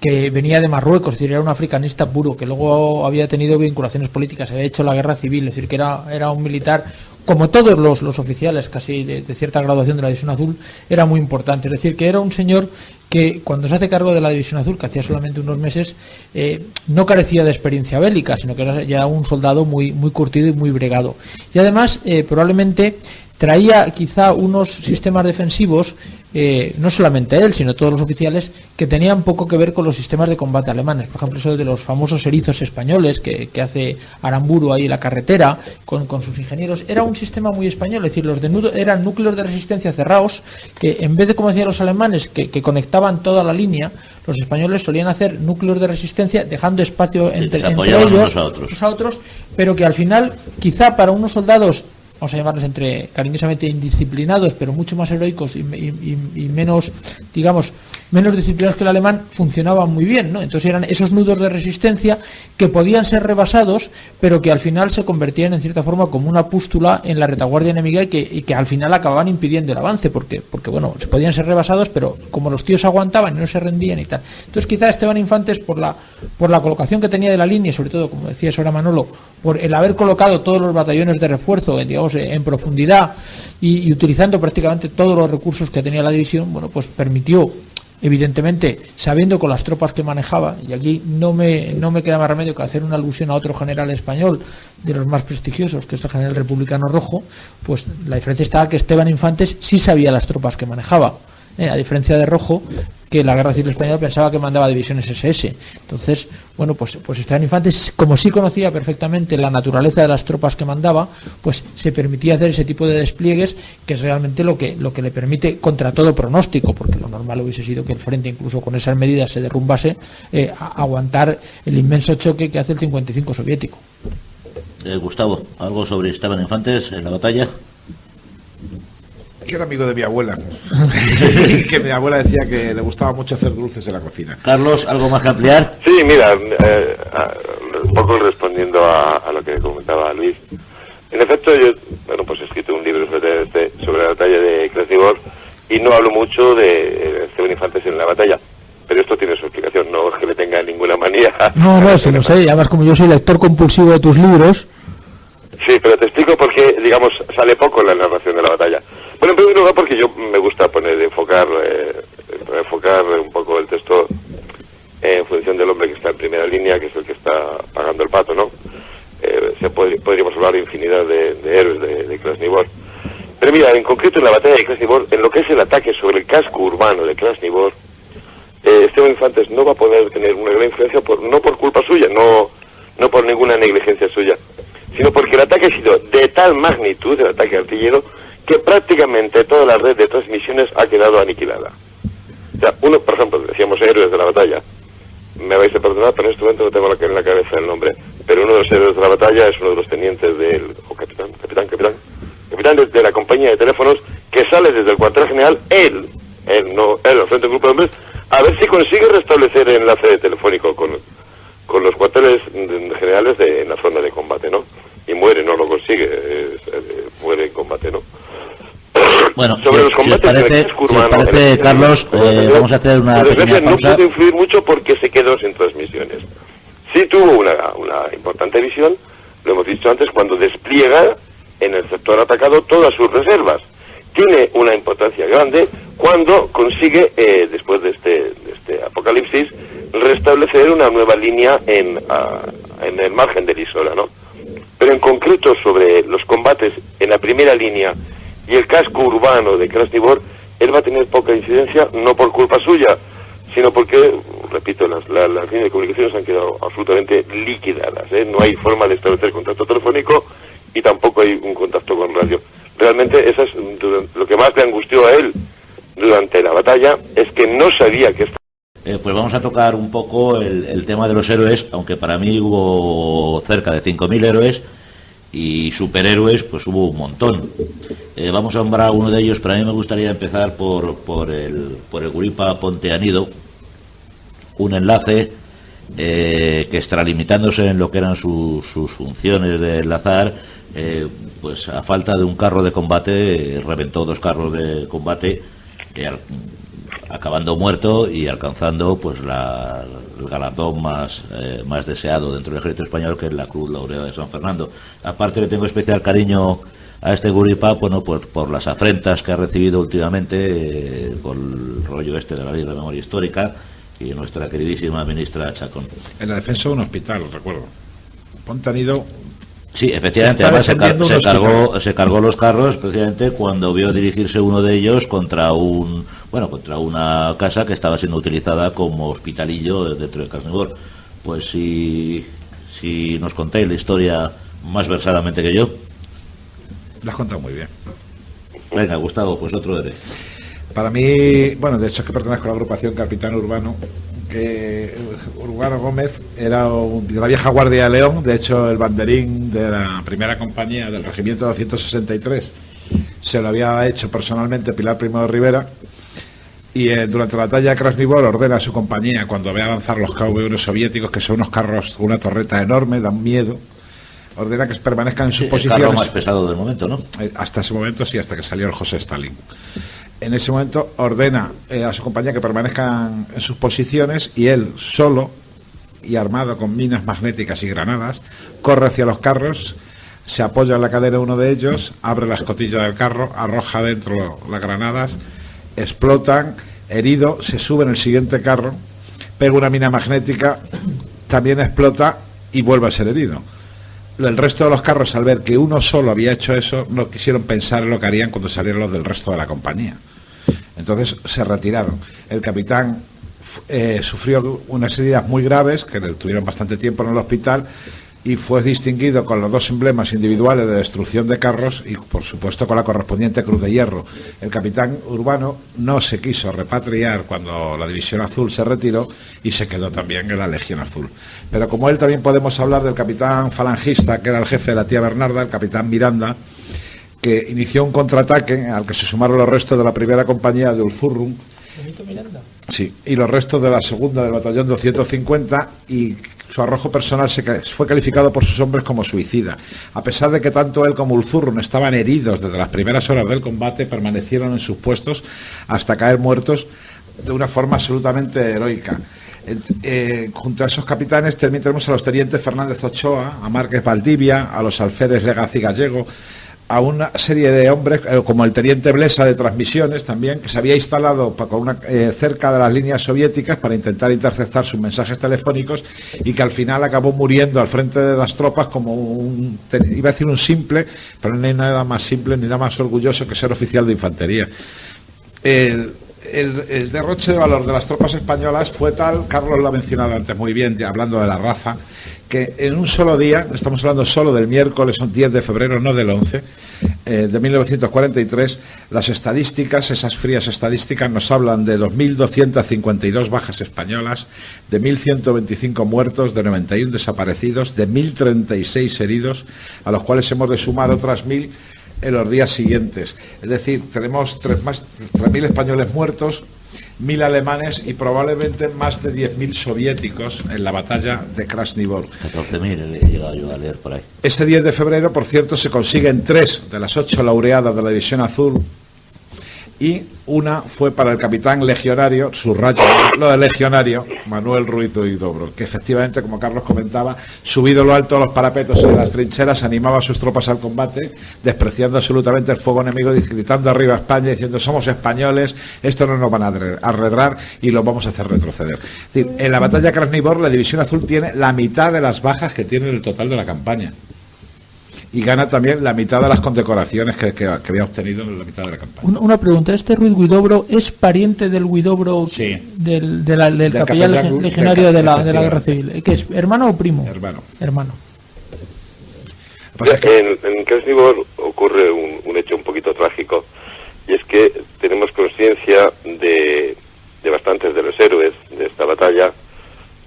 que venía de Marruecos, es decir, era un africanista puro, que luego había tenido vinculaciones políticas, había hecho la guerra civil, es decir, que era un militar, como todos los oficiales casi de cierta graduación de la División Azul, era muy importante. Es decir, que era un señor que cuando se hace cargo de la División Azul, que hacía solamente unos meses, no carecía de experiencia bélica, sino que era ya un soldado muy, muy curtido y muy bregado. Y además, probablemente traía quizá unos sistemas defensivos, no solamente él, sino todos los oficiales, que tenían poco que ver con los sistemas de combate alemanes. Por ejemplo, eso de los famosos erizos españoles que hace Aramburu ahí en la carretera con sus ingenieros, era un sistema muy español. Es decir, los eran núcleos de resistencia cerrados, que en vez de, como decían los alemanes, que conectaban toda la línea, los españoles solían hacer núcleos de resistencia dejando espacio entre ellos unos a otros, pero que al final, quizá para unos soldados, vamos a llamarlos entre cariñosamente indisciplinados, pero mucho más heroicos y menos, digamos, menos disciplinados que el alemán, funcionaban muy bien, ¿no? Entonces eran esos nudos de resistencia que podían ser rebasados, pero que al final se convertían en cierta forma como una pústula en la retaguardia enemiga y que al final acababan impidiendo el avance, porque bueno, se podían ser rebasados, pero como los tíos aguantaban y no se rendían y tal. Entonces quizá Esteban Infantes, por la colocación que tenía de la línea, y sobre todo, como decía ahora Manolo, por el haber colocado todos los batallones de refuerzo, digamos, en profundidad y utilizando prácticamente todos los recursos que tenía la división, bueno, pues permitió, evidentemente, sabiendo con las tropas que manejaba, y aquí no me queda más remedio que hacer una alusión a otro general español de los más prestigiosos, que es el general republicano Rojo, pues la diferencia estaba que Esteban Infantes sí sabía las tropas que manejaba, a diferencia de Rojo, que la Guerra Civil Española pensaba que mandaba divisiones SS. Entonces, bueno, pues Esteban Infantes, como sí conocía perfectamente la naturaleza de las tropas que mandaba, pues se permitía hacer ese tipo de despliegues, que es realmente lo que le permite, contra todo pronóstico, porque lo normal hubiese sido que el frente, incluso con esas medidas, se derrumbase, aguantar el inmenso choque que hace el 55 soviético. Gustavo, ¿algo sobre Esteban Infantes en la batalla? Que era amigo de mi abuela, que mi abuela decía que le gustaba mucho hacer dulces en la cocina. Carlos, ¿algo más que ampliar? Sí, mira, un poco respondiendo a lo que comentaba Luis. En efecto, yo, pues he escrito un libro sobre la batalla de Krasnivor y no hablo mucho de Esteban Infantes en la batalla. Pero esto tiene su explicación, no es que le tenga ninguna manía. No, sí lo sé, y además como yo soy lector compulsivo de tus libros. Sí, pero te explico por qué, digamos, sale poco en la narración de la batalla. Bueno, en primer lugar porque yo me gusta enfocar un poco el texto en función del hombre que está en primera línea, que es el que está pagando el pato, ¿no? Podríamos hablar de infinidad de héroes de Krasnivor. Pero mira, en concreto en la batalla de Krasnivor, en lo que es el ataque sobre el casco urbano de Krasnivor, Esteban Infantes no va a poder tener una gran influencia, no por culpa suya, no por ninguna negligencia suya, sino porque el ataque ha sido de tal magnitud, el ataque artillero, que prácticamente toda la red de transmisiones ha quedado aniquilada. O sea, por ejemplo, decíamos héroes de la batalla, me vais a perdonar, pero en este momento no tengo en la cabeza el nombre, pero uno de los héroes de la batalla es uno de los tenientes capitán de la compañía de teléfonos, que sale desde el cuartel general, él al frente del grupo de hombres, a ver si consigue restablecer el enlace telefónico con los cuarteles generales en la zona de combate, ¿no? Y muere, no lo consigue, muere en combate, ¿no? Bueno, sobre los combates parece, Carlos, vamos a hacer una pequeña pausa. No pudo influir mucho porque se quedó sin transmisiones. Sí tuvo una importante visión, lo hemos dicho antes, cuando despliega en el sector atacado todas sus reservas. Tiene una importancia grande cuando consigue, después de este apocalipsis, restablecer una nueva línea en el margen del Isola, ¿no? Pero en concreto sobre los combates en la primera línea y el casco urbano de Krasnivor, él va a tener poca incidencia, no por culpa suya, sino porque, repito, las líneas de comunicaciones han quedado absolutamente liquidadas, ¿eh? No hay forma de establecer contacto telefónico y tampoco hay un contacto con radio. Realmente eso es lo que más le angustió a él durante la batalla, es que no sabía que pues vamos a tocar un poco el tema de los héroes, aunque para mí hubo cerca de 5.000 héroes y superhéroes, pues hubo un montón. Vamos a nombrar uno de ellos, pero a mí me gustaría empezar por el Guripa Ponteanido, un enlace que extralimitándose en lo que eran sus funciones de enlazar, pues a falta de un carro de combate reventó 2 carros de combate, acabando muerto y alcanzando pues el galardón más deseado dentro del ejército español, que es la Cruz Laureada de San Fernando. Aparte le tengo especial cariño a este Guripá, bueno, pues por las afrentas que ha recibido últimamente con el rollo este de la ley de memoria histórica y nuestra queridísima ministra Chacón. En la defensa de un hospital, recuerdo. Ponte han ido. Sí, efectivamente, además se cargó los carros precisamente cuando vio dirigirse uno de ellos contra una casa que estaba siendo utilizada como hospitalillo dentro del Carnívoro. Pues si nos contáis la historia más versadamente que yo. La has contado muy bien. Venga, Gustavo, pues otro eres. Para mí, bueno, de hecho es que pertenezco a la agrupación Capitán Urbano, que Urbano Gómez era de la vieja Guardia de León, de hecho el banderín de la primera compañía del regimiento 263 se lo había hecho personalmente Pilar Primo de Rivera, y durante la batalla de Krasnivor ordena a su compañía, cuando ve avanzar los KV-1 soviéticos, que son unos carros con una torreta enorme, dan miedo, ordena que permanezcan en sus posiciones. El carro más pesado del momento, ¿no? Hasta ese momento sí, hasta que salió el José Stalin. En ese momento ordena a su compañía que permanezcan en sus posiciones, y él solo y armado con minas magnéticas y granadas corre hacia los carros, se apoya en la cadera de uno de ellos, abre la escotilla del carro, arroja dentro las granadas, explotan, herido, se sube en el siguiente carro, pega una mina magnética, también explota y vuelve a ser herido. El resto de los carros, al ver que uno solo había hecho eso, no quisieron pensar en lo que harían cuando salieran los del resto de la compañía. Entonces se retiraron. El capitán sufrió unas heridas muy graves, que le tuvieron bastante tiempo en el hospital, y fue distinguido con los 2 emblemas individuales de destrucción de carros y, por supuesto, con la correspondiente Cruz de Hierro. El capitán Urbano no se quiso repatriar cuando la División Azul se retiró y se quedó también en la Legión Azul. Pero como él, también podemos hablar del capitán falangista, que era el jefe de la tía Bernarda, el capitán Miranda, que inició un contraataque al que se sumaron los restos de la primera compañía de Ulzurrum. Sí, y los restos de la segunda del batallón 250, y su arrojo personal fue calificado por sus hombres como suicida. A pesar de que tanto él como Ulzurrum estaban heridos desde las primeras horas del combate, permanecieron en sus puestos hasta caer muertos de una forma absolutamente heroica. Junto a esos capitanes también tenemos a los tenientes Fernández Ochoa, a Márquez Valdivia, a los alférez Legazpi Gallego, a una serie de hombres, como el teniente Blesa de transmisiones también, que se había instalado cerca de las líneas soviéticas para intentar interceptar sus mensajes telefónicos, y que al final acabó muriendo al frente de las tropas como iba a decir un simple, pero no hay nada más simple ni nada más orgulloso que ser oficial de infantería. El derroche de valor de las tropas españolas fue tal, Carlos lo ha mencionado antes muy bien, hablando de la raza, que en un solo día, estamos hablando solo del miércoles 10 de febrero, no del 11, de 1943, las estadísticas, esas frías estadísticas, nos hablan de 2.252 bajas españolas, de 1.125 muertos, de 91 desaparecidos, de 1.036 heridos, a los cuales hemos de sumar otras 1.000 en los días siguientes. Es decir, tenemos 3.000 españoles muertos, 1.000 alemanes y probablemente más de 10.000 soviéticos en la batalla de Krasnivor. 14.000 he llegado yo a leer por ahí. Ese 10 de febrero, por cierto, se consiguen 3 de las 8 laureadas de la División Azul, y una fue para el capitán legionario, subrayo lo de legionario, Manuel Ruiz de Huidobro, que efectivamente, como Carlos comentaba, subido lo alto de los parapetos y de las trincheras, animaba a sus tropas al combate, despreciando absolutamente el fuego enemigo, gritando arriba España, diciendo: somos españoles, esto no nos van a arredrar y lo vamos a hacer retroceder. Es decir, en la batalla de Krasnivor, la División Azul tiene la mitad de las bajas que tiene el total de la campaña, y gana también la mitad de las condecoraciones que había obtenido en la mitad de la campaña. Una pregunta, ¿este Ruiz Huidobro es pariente del Huidobro, sí, del capellán legionario de la Guerra Civil? ¿Que es hermano o primo? Hermano. En Krasnivor ocurre un hecho un poquito trágico, y es que tenemos conciencia de bastantes de los héroes de esta batalla,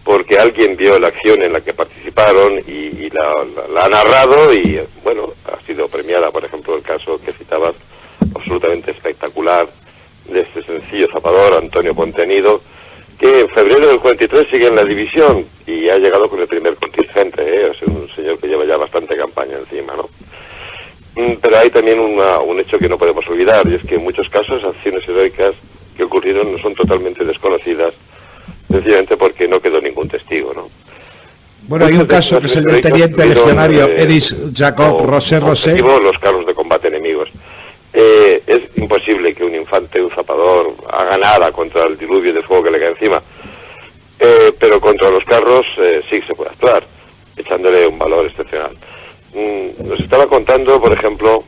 porque alguien vio la acción en la que participaron y la ha narrado, y bueno, ha sido premiada. Por ejemplo, el caso que citabas, absolutamente espectacular, de este sencillo zapador, Antonio Pontenido, que en febrero del 43 sigue en la división y ha llegado con el primer contingente, o sea, un señor que lleva ya bastante campaña encima, ¿no? Pero hay también un hecho que no podemos olvidar, y es que en muchos casos acciones heroicas que ocurrieron no son totalmente desconocidas, sencillamente porque no quedó ningún testigo, ¿no? Bueno, hay un caso que es el del teniente legionario Edis Jacob Rosé. Los carros de combate enemigos. Es imposible que un infante, un zapador, haga nada contra el diluvio de fuego que le cae encima, pero contra los carros sí se puede actuar, echándole un valor excepcional. Nos estaba contando, por ejemplo,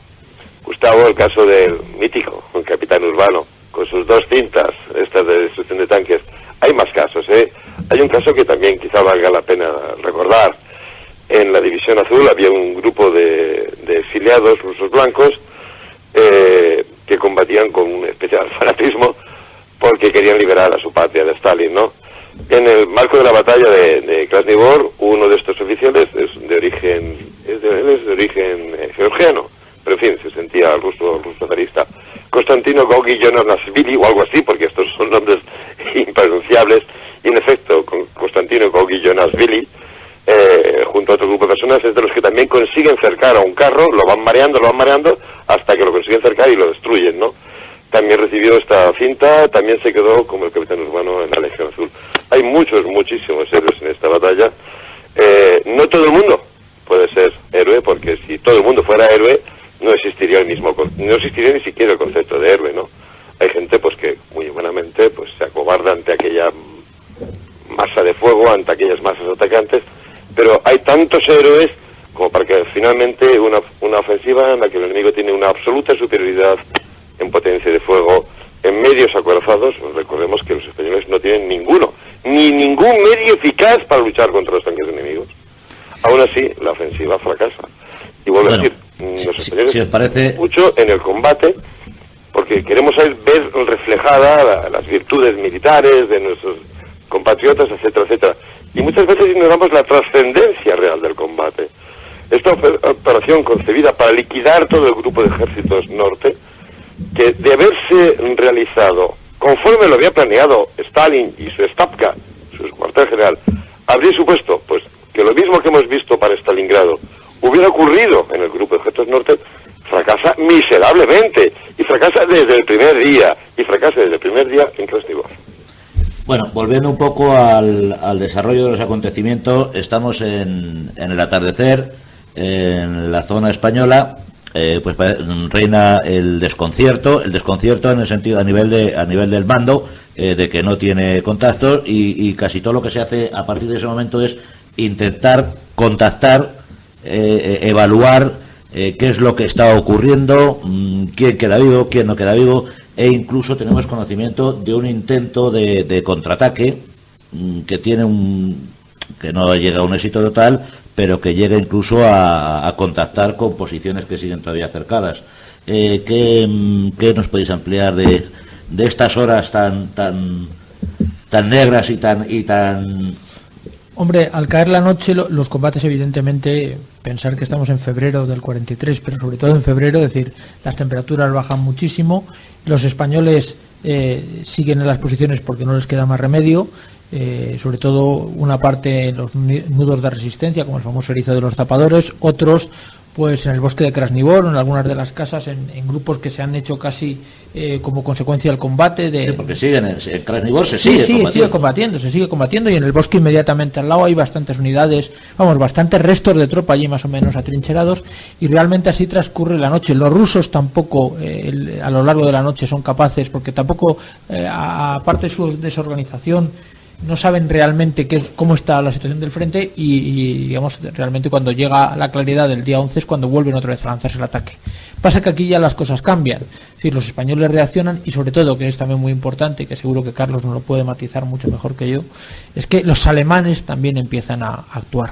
Gustavo, el caso del mítico capitán Urbano, con sus 2 cintas, estas de destrucción de tanques. Hay más casos, Hay un caso que también quizá valga la pena recordar. En la División Azul había un grupo de exiliados rusos blancos que combatían con un especial fanatismo porque querían liberar a su patria de Stalin, ¿no? En el marco de la batalla de Krasnivor, uno de estos oficiales es de origen georgiano, pero en fin, se sentía ruso zarista. Constantino Gogi-Jonasvili o algo así, porque estos son nombres impronunciables, y en efecto, Constantino Gogi-Jonasvili, junto a otro grupo de personas, es de los que también consiguen cercar a un carro, lo van mareando, hasta que lo consiguen cercar y lo destruyen, ¿no? También recibió esta cinta, también se quedó como el capitán Urbano en la Legión Azul. Hay muchísimos héroes en esta batalla. No todo el mundo puede ser héroe, porque si todo el mundo fuera héroe, no existiría ni siquiera el concepto de héroe, ¿no? Hay gente pues que muy buenamente pues se acobarda ante aquella masa de fuego, ante aquellas masas atacantes, pero hay tantos héroes como para que finalmente una ofensiva en la que el enemigo tiene una absoluta superioridad en potencia de fuego, en medios acorazados. Recordemos que los españoles no tienen ninguno, ni ningún medio eficaz para luchar contra los tanques enemigos. Aún así, la ofensiva fracasa. Y vuelvo a decir, los españoles si os parece mucho en el combate, porque queremos ver reflejada las virtudes militares de nuestros compatriotas, etcétera, etcétera. Y muchas veces ignoramos la trascendencia real del combate. Esta operación concebida para liquidar todo el grupo de ejércitos norte, que de haberse realizado conforme lo había planeado Stalin y su Stavka, su cuartel general, habría supuesto pues que lo mismo que hemos visto para Stalingrado hubiera ocurrido en el grupo de ejércitos norte, fracasa miserablemente, y fracasa desde el primer día, en Krasnivor. Bueno, volviendo un poco al desarrollo de los acontecimientos, estamos en el atardecer, en la zona española. Pues reina el desconcierto en el sentido a nivel del mando, de que no tiene contactos, y casi todo lo que se hace a partir de ese momento es intentar contactar, evaluar qué es lo que está ocurriendo, quién queda vivo, quién no queda vivo, e incluso tenemos conocimiento de un intento de contraataque que no llega a un éxito total, pero que llega incluso a contactar con posiciones que siguen todavía cercadas. ¿Qué nos podéis ampliar de estas horas tan negras y tan... Hombre, al caer la noche los combates, evidentemente, pensar que estamos en febrero del 43, pero sobre todo en febrero, es decir, las temperaturas bajan muchísimo, los españoles siguen en las posiciones porque no les queda más remedio, sobre todo una parte en los nudos de resistencia, como el famoso erizo de los zapadores, otros pues en el bosque de Krasnivor, en algunas de las casas, en grupos que se han hecho casi como consecuencia del combate. Sí, porque en Krasnivor se sigue combatiendo, y en el bosque inmediatamente al lado hay bastantes unidades, bastantes restos de tropa allí más o menos atrincherados, y realmente así transcurre la noche. Los rusos tampoco a lo largo de la noche son capaces, porque tampoco, aparte de su desorganización, no saben realmente cómo está la situación del frente, y digamos, realmente cuando llega la claridad del día 11 es cuando vuelven otra vez a lanzarse el ataque. Pasa que aquí ya las cosas cambian, es decir, los españoles reaccionan, y sobre todo, que es también muy importante, que seguro que Carlos nos lo puede matizar mucho mejor que yo, es que los alemanes también empiezan a actuar.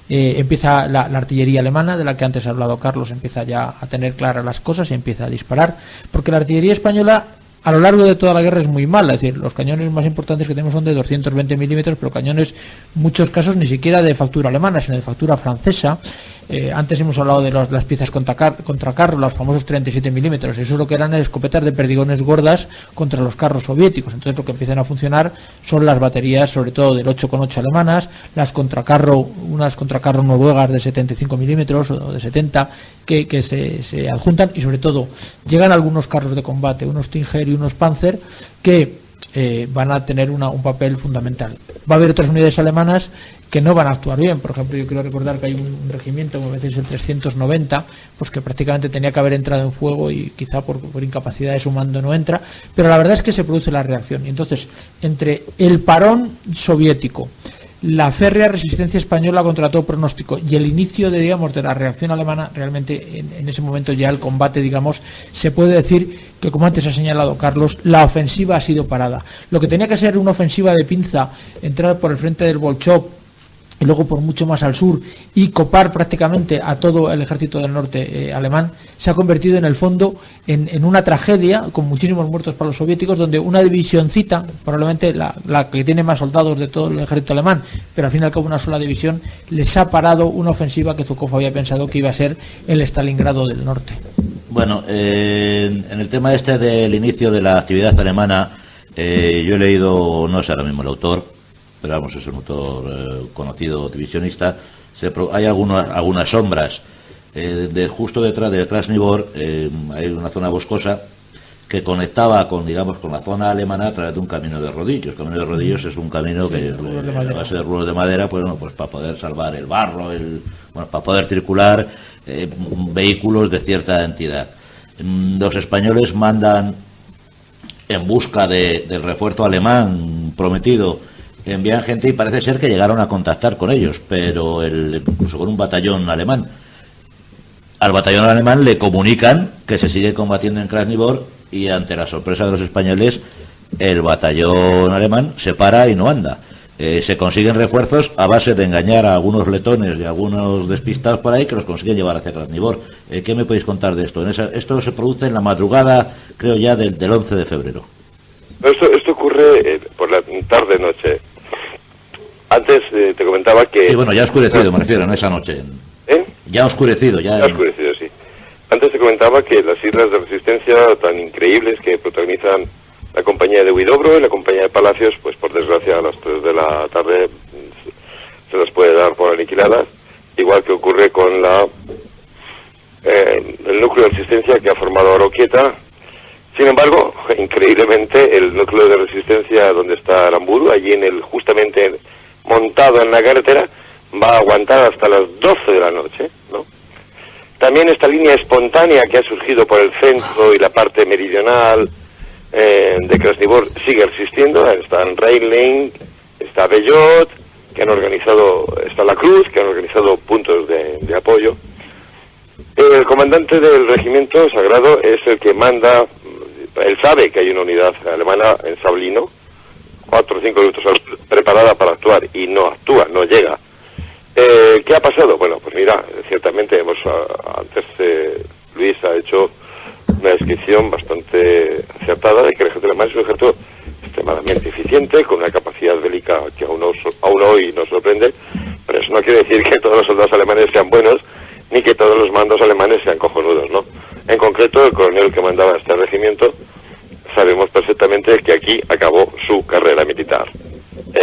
Empieza la artillería alemana, de la que antes ha hablado Carlos, empieza ya a tener claras las cosas y empieza a disparar, porque la artillería española a lo largo de toda la guerra es muy mala. Es decir, los cañones más importantes que tenemos son de 220 milímetros, pero cañones, en muchos casos, ni siquiera de factura alemana, sino de factura francesa. Antes hemos hablado de las piezas contra carro, los famosos 37 milímetros. Eso es lo que eran escopetas de perdigones gordas contra los carros soviéticos. Entonces lo que empiezan a funcionar son las baterías, sobre todo del 8,8 alemanas, unas contracarro noruegas de 75 milímetros o de 70, que se adjuntan, y sobre todo llegan algunos carros de combate, unos Stinger y unos Panzer, que van a tener un papel fundamental. Va a haber otras unidades alemanas que no van a actuar bien. Por ejemplo, yo quiero recordar que hay un regimiento, como veces el 390, pues que prácticamente tenía que haber entrado en fuego y quizá por incapacidad de su mando no entra, pero la verdad es que se produce la reacción. Y entonces, entre el parón soviético, la férrea resistencia española contra todo pronóstico y el inicio de la reacción alemana, realmente en ese momento ya el combate, se puede decir que, como antes ha señalado Carlos, la ofensiva ha sido parada. Lo que tenía que ser una ofensiva de pinza, entrar por el frente del Bolshoi y luego por mucho más al sur y copar prácticamente a todo el ejército del norte alemán, se ha convertido en el fondo en una tragedia con muchísimos muertos para los soviéticos, donde una divisioncita, probablemente la que tiene más soldados de todo el ejército alemán, pero al fin y al cabo una sola división, les ha parado una ofensiva que Zhukov había pensado que iba a ser el Stalingrado del norte. Bueno, en el tema del inicio de la actividad alemana, yo he leído, no sé ahora mismo el autor, pero vamos, es un autor conocido, divisionista. Hay algunas sombras. Justo detrás de Krasnivor hay una zona boscosa que conectaba con la zona alemana a través de un camino de rodillos. El camino de rodillos es un camino que a base de rulos de madera, pues para poder salvar el barro, para poder circular vehículos de cierta entidad. Los españoles mandan en busca del refuerzo alemán prometido, envían gente y parece ser que llegaron a contactar con ellos, pero incluso con un batallón alemán. Al batallón alemán le comunican que se sigue combatiendo en Krasnivor y, ante la sorpresa de los españoles, el batallón alemán se para y no anda. Se consiguen refuerzos a base de engañar a algunos letones y a algunos despistados por ahí, que los consiguen llevar hacia Krasnivor. ¿Qué me podéis contar de esto? Esto se produce en la madrugada, creo ya, del 11 de febrero. Esto ocurre por la tarde-noche. Antes te comentaba que... Sí, bueno, ya ha oscurecido, me refiero, no esa noche. Ya ha oscurecido, Ya ha oscurecido, sí. Antes te comentaba que las islas de resistencia tan increíbles que protagonizan la compañía de Huidobro y la compañía de Palacios, pues por desgracia a las 3 de la tarde se las puede dar por aniquiladas, igual que ocurre con el núcleo de resistencia que ha formado Oroquieta. Sin embargo, increíblemente, el núcleo de resistencia donde está Aramburu, allí justamente montado en la carretera, va a aguantar hasta las 12 de la noche, ¿no? También esta línea espontánea que ha surgido por el centro y la parte meridional de Krasnivor sigue resistiendo. Está en Reitling, está Bellot, está La Cruz, que han organizado puntos de apoyo. El comandante del regimiento sagrado es el que manda. Él sabe que hay una unidad alemana en Sablino, 4 o 5 minutos preparada para actuar, y no actúa, no llega. ¿Qué ha pasado? Bueno, pues mira, ciertamente antes Luis ha hecho una descripción bastante acertada de que el ejército alemán es un ejército extremadamente eficiente, con una capacidad bélica que aún hoy nos sorprende, pero eso no quiere decir que todos los soldados alemanes sean buenos, ni que todos los mandos alemanes sean cojonudos, ¿no? En concreto, el coronel que mandaba este regimiento, sabemos perfectamente que aquí acabó su carrera militar.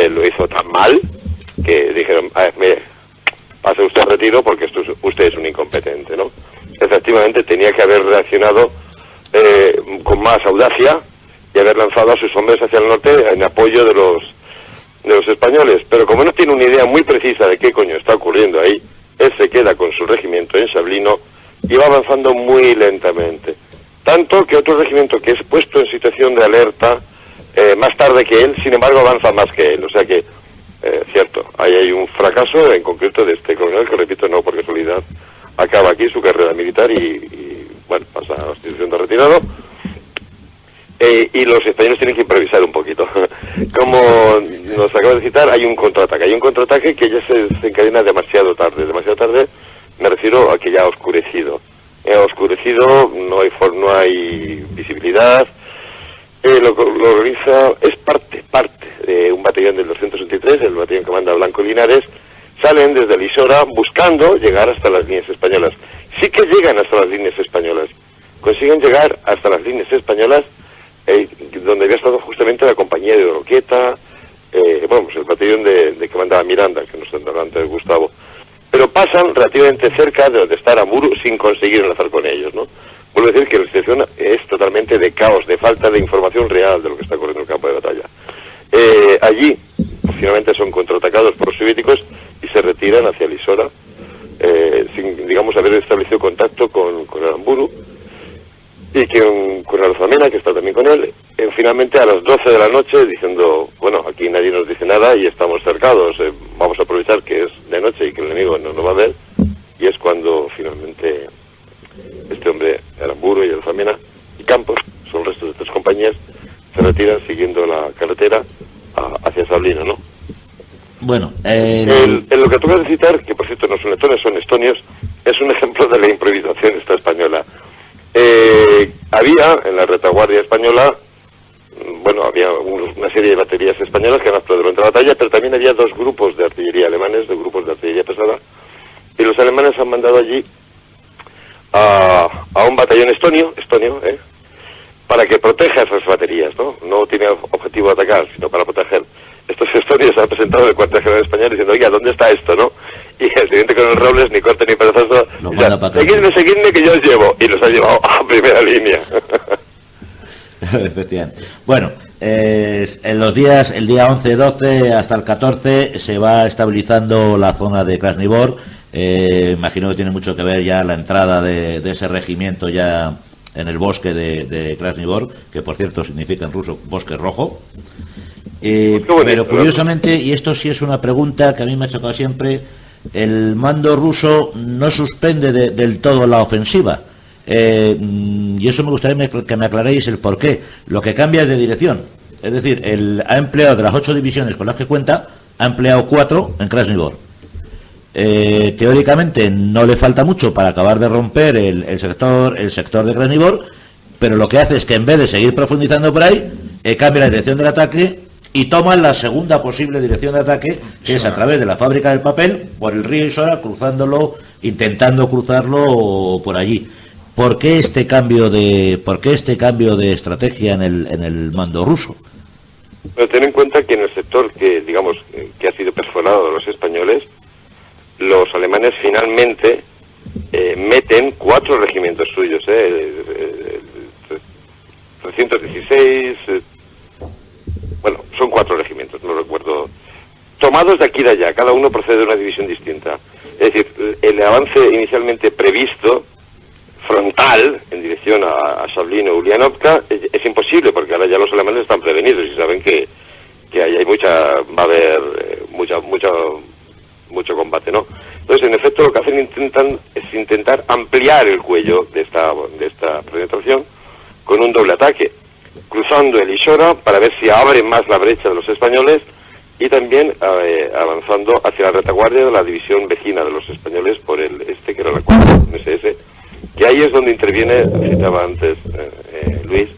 Lo hizo tan mal que dijeron, pase usted a retiro porque usted es un incompetente, ¿no? Efectivamente, tenía que haber reaccionado con más audacia y haber lanzado a sus hombres hacia el norte en apoyo de los españoles. Pero como no tiene una idea muy precisa de qué coño está ocurriendo ahí, él se queda con su regimiento en Sablino y va avanzando muy lentamente. Tanto que otro regimiento que es puesto en situación de alerta más tarde que él, sin embargo avanza más que él. O sea que, cierto, ahí hay un fracaso en concreto de este coronel, que repito, no por casualidad, acaba aquí su carrera militar y bueno, pasa a la institución de retirado. Y los españoles tienen que improvisar un poquito. Como nos acaba de citar, hay un contraataque que ya se encadena demasiado tarde. Demasiado tarde me refiero a que ya ha oscurecido. No hay visibilidad. Lo organiza, es parte de un batallón del 263, el batallón que manda Blanco Linares, salen desde Lisora buscando llegar hasta las líneas españolas. Sí que llegan hasta las líneas españolas, consiguen llegar hasta las líneas españolas, donde había estado justamente la compañía de Oroquieta, bueno, pues el batallón de que mandaba Miranda, que nos tendrá antes Gustavo, pero pasan relativamente cerca de donde está Aramburu sin conseguir enlazar con ellos, ¿no? Vuelvo a decir que la situación es totalmente de caos, de falta de información real de lo que está ocurriendo en el campo de batalla. Allí, finalmente son contraatacados por los soviéticos y se retiran hacia Lisora, sin, digamos, haber establecido contacto con Aramburu, y con Alzamena, que está también con él, finalmente a las 12 de la noche, diciendo, bueno, aquí nadie nos dice nada y estamos cercados, vamos a aprovechar que es de noche y que el enemigo no nos va a ver, y es cuando finalmente este hombre, Aramburu y Alzamena, y Campos, son restos de 3 compañías, se retiran siguiendo la carretera hacia Sablino, ¿no? Bueno, lo que toca de citar, que por cierto no son letones, son estonios, es un ejemplo de la improvisación esta española. Había en la retaguardia española, bueno, había una serie de baterías españolas que han actuado durante la batalla, pero también había 2 grupos de artillería alemanes, 2 grupos de artillería pesada, y los alemanes han mandado allí a un batallón estonio, para que proteja esas baterías, ¿no? No tiene objetivo de atacar, sino para proteger. Estos estonios han presentado el cuartel general español diciendo, oiga, ¿dónde está esto, no? Y el teniente coronel Robles, ni corte ni perezoso, seguidme que yo os llevo, y los ha llevado a primera línea. Efectivamente. Bueno, en los días, el día 11, 12 hasta el 14 se va estabilizando la zona de Krasnivor. Imagino que tiene mucho que ver ya la entrada de ese regimiento ya en el bosque de Krasnivor, que por cierto significa en ruso bosque rojo. Pero curiosamente, y esto sí es una pregunta que a mí me ha chocado siempre, el mando ruso no suspende del todo la ofensiva. Y eso me gustaría que me aclaréis el por qué. Lo que cambia es de dirección. Es decir, ha empleado de las 8 divisiones con las que cuenta, ha empleado 4 en Krasnivor. Teóricamente no le falta mucho para acabar de romper el sector de Krasnivor, pero lo que hace es que en vez de seguir profundizando por ahí, cambia la dirección del ataque y toma la segunda posible dirección de ataque, que es a través de la fábrica del papel, por el río Isora, intentando cruzarlo por allí. ¿Por qué este cambio de estrategia en el mando ruso? Pero ten en cuenta que en el sector que, digamos, que ha sido perforado de los españoles, los alemanes finalmente meten 4 regimientos suyos, 316, bueno, son 4 regimientos, no recuerdo, tomados de aquí y de allá, cada uno procede de una división distinta. Es decir, el avance inicialmente previsto, frontal, en dirección a Sablino, Ulianovka, es imposible, porque ahora ya los alemanes están prevenidos y saben que ahí va a haber mucho combate, ¿no? Entonces, en efecto, lo que hacen es intentar ampliar el cuello de esta penetración con un doble ataque, cruzando el Isora para ver si abre más la brecha de los españoles y también avanzando hacia la retaguardia de la división vecina de los españoles por el este, que era la 4 MSS, que ahí es donde interviene, citaba antes Luis,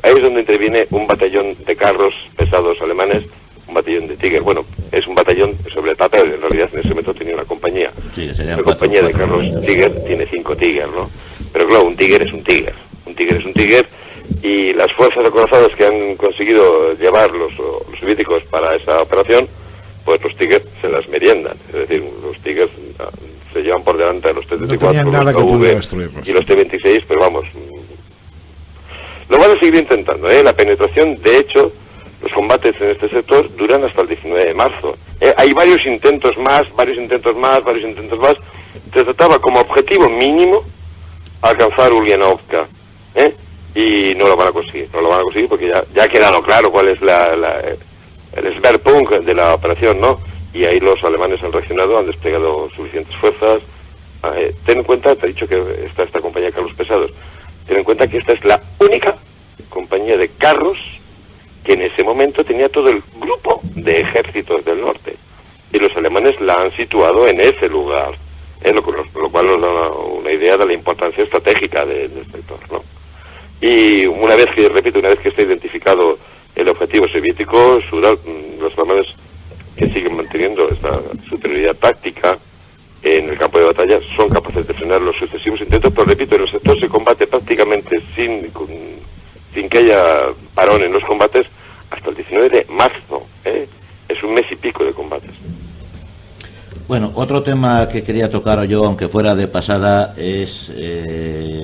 ahí es donde interviene un batallón de carros pesados alemanes, un batallón de Tiger. Bueno, es un batallón sobre el papel, en realidad en ese momento tenía una compañía. Sí, la compañía de carros Tiger tiene 5 Tiger, ¿no? Pero claro, un Tiger es un Tiger. Un Tiger es un Tiger, y las fuerzas acorazadas que han conseguido llevar los soviéticos para esa operación, pues los Tigers se las meriendan. Es decir, los Tigers se llevan por delante a los T-34, no los KV y los T-26, pero vamos, lo van a seguir intentando, ¿eh? La penetración, de hecho, los combates en este sector duran hasta el 19 de marzo. Hay varios intentos más. Se trataba como objetivo mínimo alcanzar Ulianovka, y no lo van a conseguir porque ya ha quedado claro cuál es el Schwerpunkt de la operación, ¿no? Y ahí los alemanes han reaccionado, han desplegado suficientes fuerzas. Ten en cuenta, te he dicho que está esta compañía de carros pesados, ten en cuenta que esta es la única compañía de carros que en ese momento tenía todo el grupo de ejércitos del norte, y los alemanes la han situado en ese lugar, lo cual nos da una idea de la importancia estratégica del sector, ¿no? Y una vez que está identificado el objetivo soviético, los alemanes que siguen teniendo esta superioridad táctica en el campo de batalla, son capaces de frenar los sucesivos intentos, pero repito, en el sector se combate prácticamente sin que haya parón en los combates hasta el 19 de marzo, ¿eh? Es un mes y pico de combates. Bueno, otro tema que quería tocar yo, aunque fuera de pasada, es,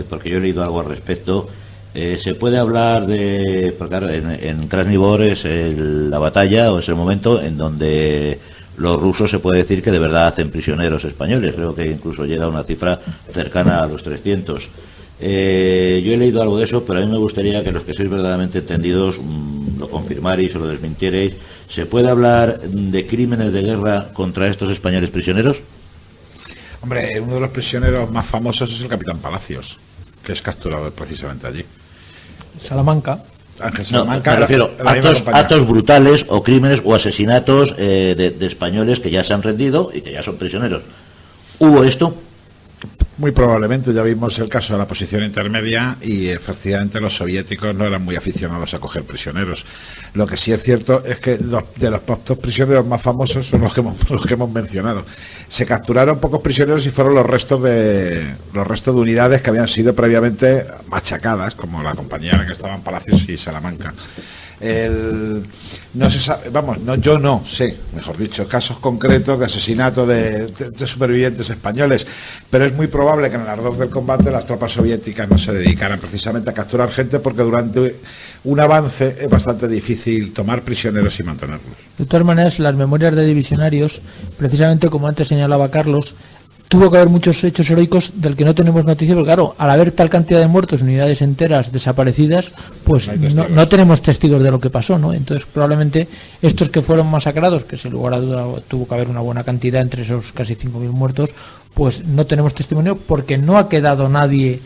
porque yo he leído algo al respecto, se puede hablar de, porque claro, en Krasnivor es la batalla, o es el momento en donde los rusos se puede decir que de verdad hacen prisioneros españoles, creo que incluso llega a una cifra cercana a los 300. Yo he leído algo de eso, pero a mí me gustaría que los que sois verdaderamente entendidos lo confirmarais o lo desmintierais. ¿Se puede hablar de crímenes de guerra contra estos españoles prisioneros? Hombre, uno de los prisioneros más famosos es el capitán Palacios, que es capturado precisamente allí. Salamanca. Ángel Salamanca. No, me refiero a actos brutales o crímenes o asesinatos de españoles que ya se han rendido y que ya son prisioneros. ¿Hubo esto? Muy probablemente, ya vimos el caso de la posición intermedia y efectivamente los soviéticos no eran muy aficionados a coger prisioneros. Lo que sí es cierto es que de los pocos prisioneros más famosos son los que hemos mencionado. Se capturaron pocos prisioneros y fueron los restos de unidades que habían sido previamente machacadas, como la compañía en la que estaban Palacios y Salamanca. No se sabe, yo no sé, mejor dicho, casos concretos de asesinato de supervivientes españoles, pero es muy probable que en el ardor del combate las tropas soviéticas no se dedicaran precisamente a capturar gente, porque durante un avance es bastante difícil tomar prisioneros y mantenerlos. De todas maneras, las memorias de divisionarios, precisamente como antes señalaba Carlos, tuvo que haber muchos hechos heroicos del que no tenemos noticia, porque claro, al haber tal cantidad de muertos, unidades enteras desaparecidas, pues no tenemos testigos de lo que pasó, ¿no? Entonces probablemente estos que fueron masacrados, que sin lugar a duda tuvo que haber una buena cantidad entre esos casi 5.000 muertos, pues no tenemos testimonio porque no ha quedado nadie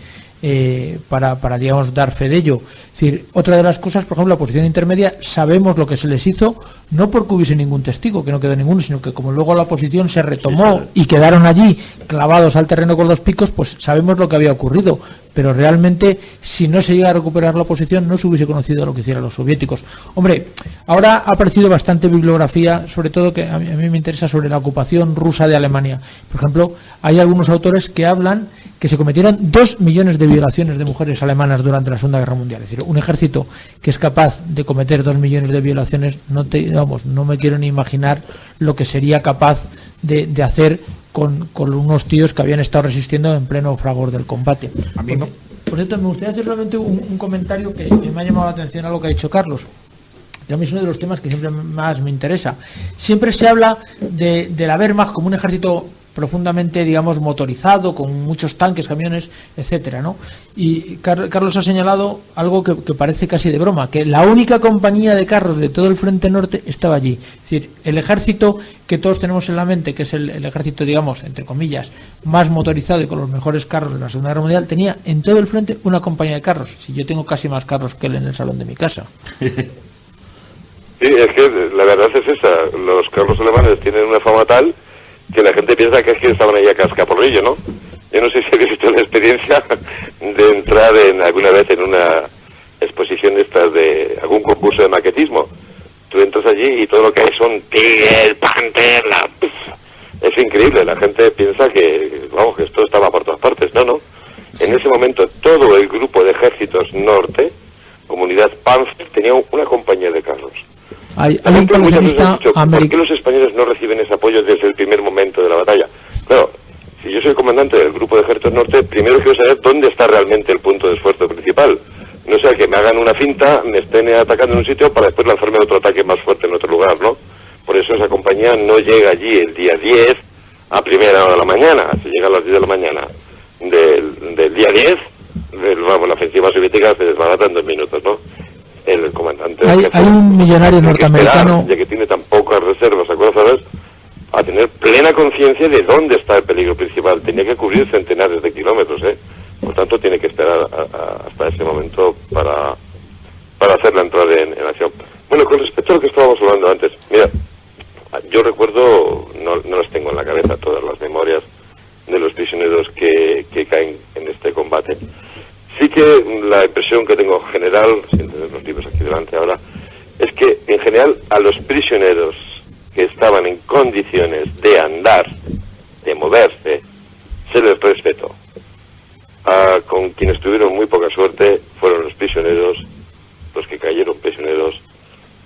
para digamos dar fe de ello. Es decir, otra de las cosas, por ejemplo, la posición intermedia, sabemos lo que se les hizo, no porque hubiese ningún testigo, que no quedó ninguno, sino que como luego la posición se retomó y quedaron allí clavados al terreno con los picos, pues sabemos lo que había ocurrido. Pero realmente, si no se llega a recuperar la posición, no se hubiese conocido lo que hicieron los soviéticos. Hombre, ahora ha aparecido bastante bibliografía, sobre todo que a mí me interesa, sobre la ocupación rusa de Alemania. Por ejemplo, hay algunos autores que hablan que se cometieron 2 millones de violaciones de mujeres alemanas durante la Segunda Guerra Mundial. Es decir, un ejército que es capaz de cometer 2 millones de violaciones, no me quiero ni imaginar lo que sería capaz de hacer con unos tíos que habían estado resistiendo en pleno fragor del combate. A mí no. Por cierto, me gustaría hacer solamente un comentario que me ha llamado la atención a lo que ha dicho Carlos. A mí es uno de los temas que siempre más me interesa. Siempre se habla de la Wehrmacht como un ejército profundamente, digamos, motorizado, con muchos tanques, camiones, etcétera, ¿no? Y Carlos ha señalado algo que parece casi de broma, que la única compañía de carros de todo el frente norte estaba allí. Es decir, el ejército que todos tenemos en la mente, que es el ejército, digamos, entre comillas, más motorizado y con los mejores carros de la Segunda Guerra Mundial, tenía en todo el frente una compañía de carros. Si yo tengo casi más carros que él en el salón de mi casa. Sí, es que la verdad es esa. Los carros alemanes tienen una fama tal que la gente piensa que es que estaban ahí a cascaporrillo, ¿no? Yo no sé si habéis visto la experiencia de entrar alguna vez en una exposición de estas, de algún concurso de maquetismo. Tú entras allí y todo lo que hay son Tiger, Panther, es increíble. La gente piensa que, vamos, que esto estaba por todas partes. No. Sí. En ese momento todo el grupo de ejércitos norte, comunidad Panzer, tenía una compañía de carros. Hay un coleccionista americano. ¿Por qué los españoles no reciben ese apoyo desde el primer momento de la batalla? Claro, si yo soy comandante del grupo de ejércitos norte, primero quiero saber dónde está realmente el punto de esfuerzo principal. No sea que me hagan una finta, me estén atacando en un sitio para después lanzarme otro ataque más fuerte en otro lugar, ¿no? Por eso esa compañía no llega allí el día 10 a primera hora de la mañana. Si llega a las 10 de la mañana del día 10, la ofensiva soviética se desbarata en 2 minutos, ¿no? El comandante hay un millonario norteamericano ya que tiene tan pocas reservas, ¿sabes? A tener plena conciencia de dónde está el peligro principal. Tenía que cubrir centenares de kilómetros, por tanto tiene que esperar hasta ese momento para hacerla entrar en acción. Bueno, con respecto a lo que estábamos hablando antes, mira, yo recuerdo, no las tengo en la cabeza todas las memorias de los prisioneros que caen en este combate. Sí que la impresión que tengo general, sin tener los libros aquí delante ahora, es que en general a los prisioneros que estaban en condiciones de andar, de moverse, se les respetó. Con quienes tuvieron muy poca suerte fueron los prisioneros, los que cayeron prisioneros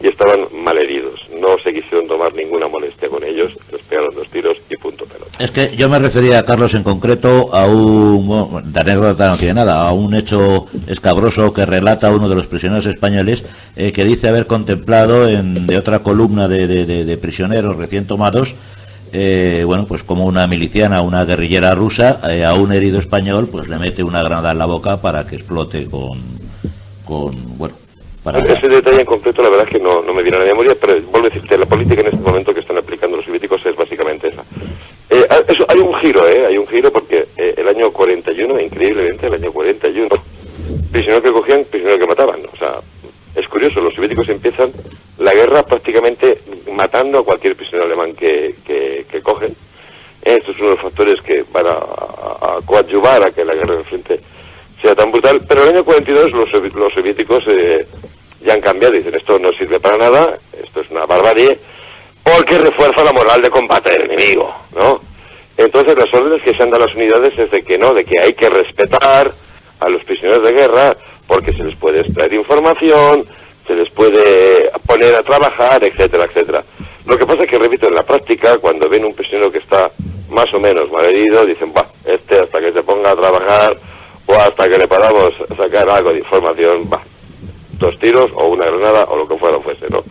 y estaban malheridos. No se quisieron tomar ninguna molestia con ellos, les pegaron 2 tiros y punto pelota. Es que yo me refería, Carlos, en concreto a de anécdota no tiene nada, a un hecho escabroso que relata uno de los prisioneros españoles, que dice haber contemplado de otra columna de prisioneros recién tomados, pues como una miliciana, una guerrillera rusa, a un herido español, pues le mete una granada en la boca para que explote Ese detalle en concreto, la verdad es que no me viene a la memoria, pero vuelvo a decirte, la política en este momento que están aplicando los soviéticos es básicamente esa. Eso, hay un giro porque el año 41, increíblemente, el año 41, prisioneros que cogían, prisioneros que mataban. O sea, es curioso, los soviéticos empiezan la guerra prácticamente matando a cualquier prisionero alemán que cogen. Esto es uno de los factores que van a coadyuvar a que la guerra del frente sea tan brutal, pero en el año 42 los soviéticos ya han cambiado, dicen esto no sirve para nada, esto es una barbarie, porque refuerza la moral de combate del enemigo, ¿no? Entonces las órdenes que se han dado a las unidades es de que hay que respetar a los prisioneros de guerra, porque se les puede extraer información, se les puede poner a trabajar, etcétera, etcétera. Lo que pasa es que, repito, en la práctica, cuando ven un prisionero que está más o menos mal herido, dicen, hasta que se ponga a trabajar, o hasta que le podamos sacar algo de información, 2 tiros o una granada o lo que fuese, ¿no?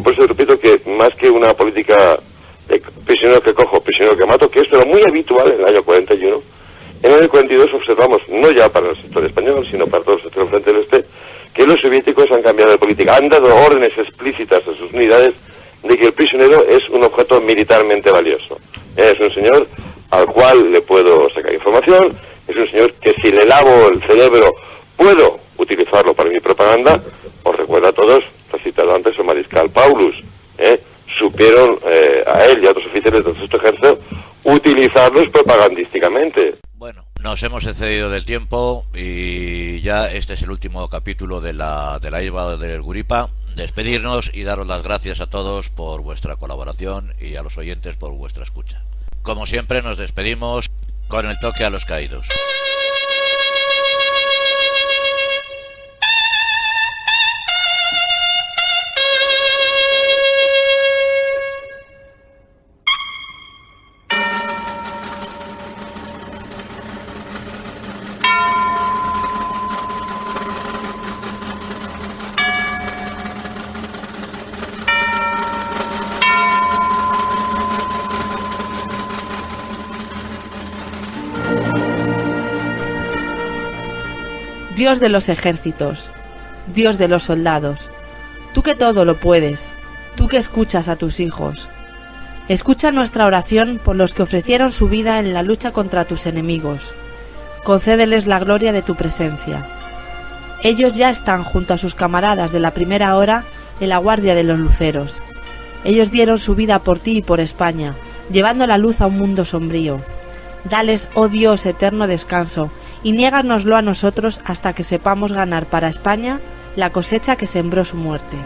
Por eso repito que más que una política de prisionero que cojo, prisionero que mato, que esto era muy habitual en el año 41, en el año 42 observamos, no ya para el sector español, sino para todo el sector del frente del este, que los soviéticos han cambiado de política, han dado órdenes explícitas a sus unidades de que el prisionero es un objeto militarmente valioso. Es un señor al cual le puedo sacar información, es un señor que si le lavo el cerebro puedo utilizarlo para mi propaganda. Os recuerdo a todos, lo he citado antes, el mariscal Paulus, supieron a él y a otros oficiales del sexto ejército utilizarlos propagandísticamente. Bueno, nos hemos excedido del tiempo y ya este es el último capítulo de la IVA del Guripa. Despedirnos y daros las gracias a todos por vuestra colaboración y a los oyentes por vuestra escucha. Como siempre nos despedimos con el toque a los caídos. Dios de los ejércitos, Dios de los soldados, tú que todo lo puedes, tú que escuchas a tus hijos. Escucha nuestra oración por los que ofrecieron su vida en la lucha contra tus enemigos. Concédeles la gloria de tu presencia. Ellos ya están junto a sus camaradas de la primera hora en la guardia de los luceros. Ellos dieron su vida por ti y por España, llevando la luz a un mundo sombrío. Dales, oh Dios, eterno descanso, y niéganoslo a nosotros hasta que sepamos ganar para España la cosecha que sembró su muerte.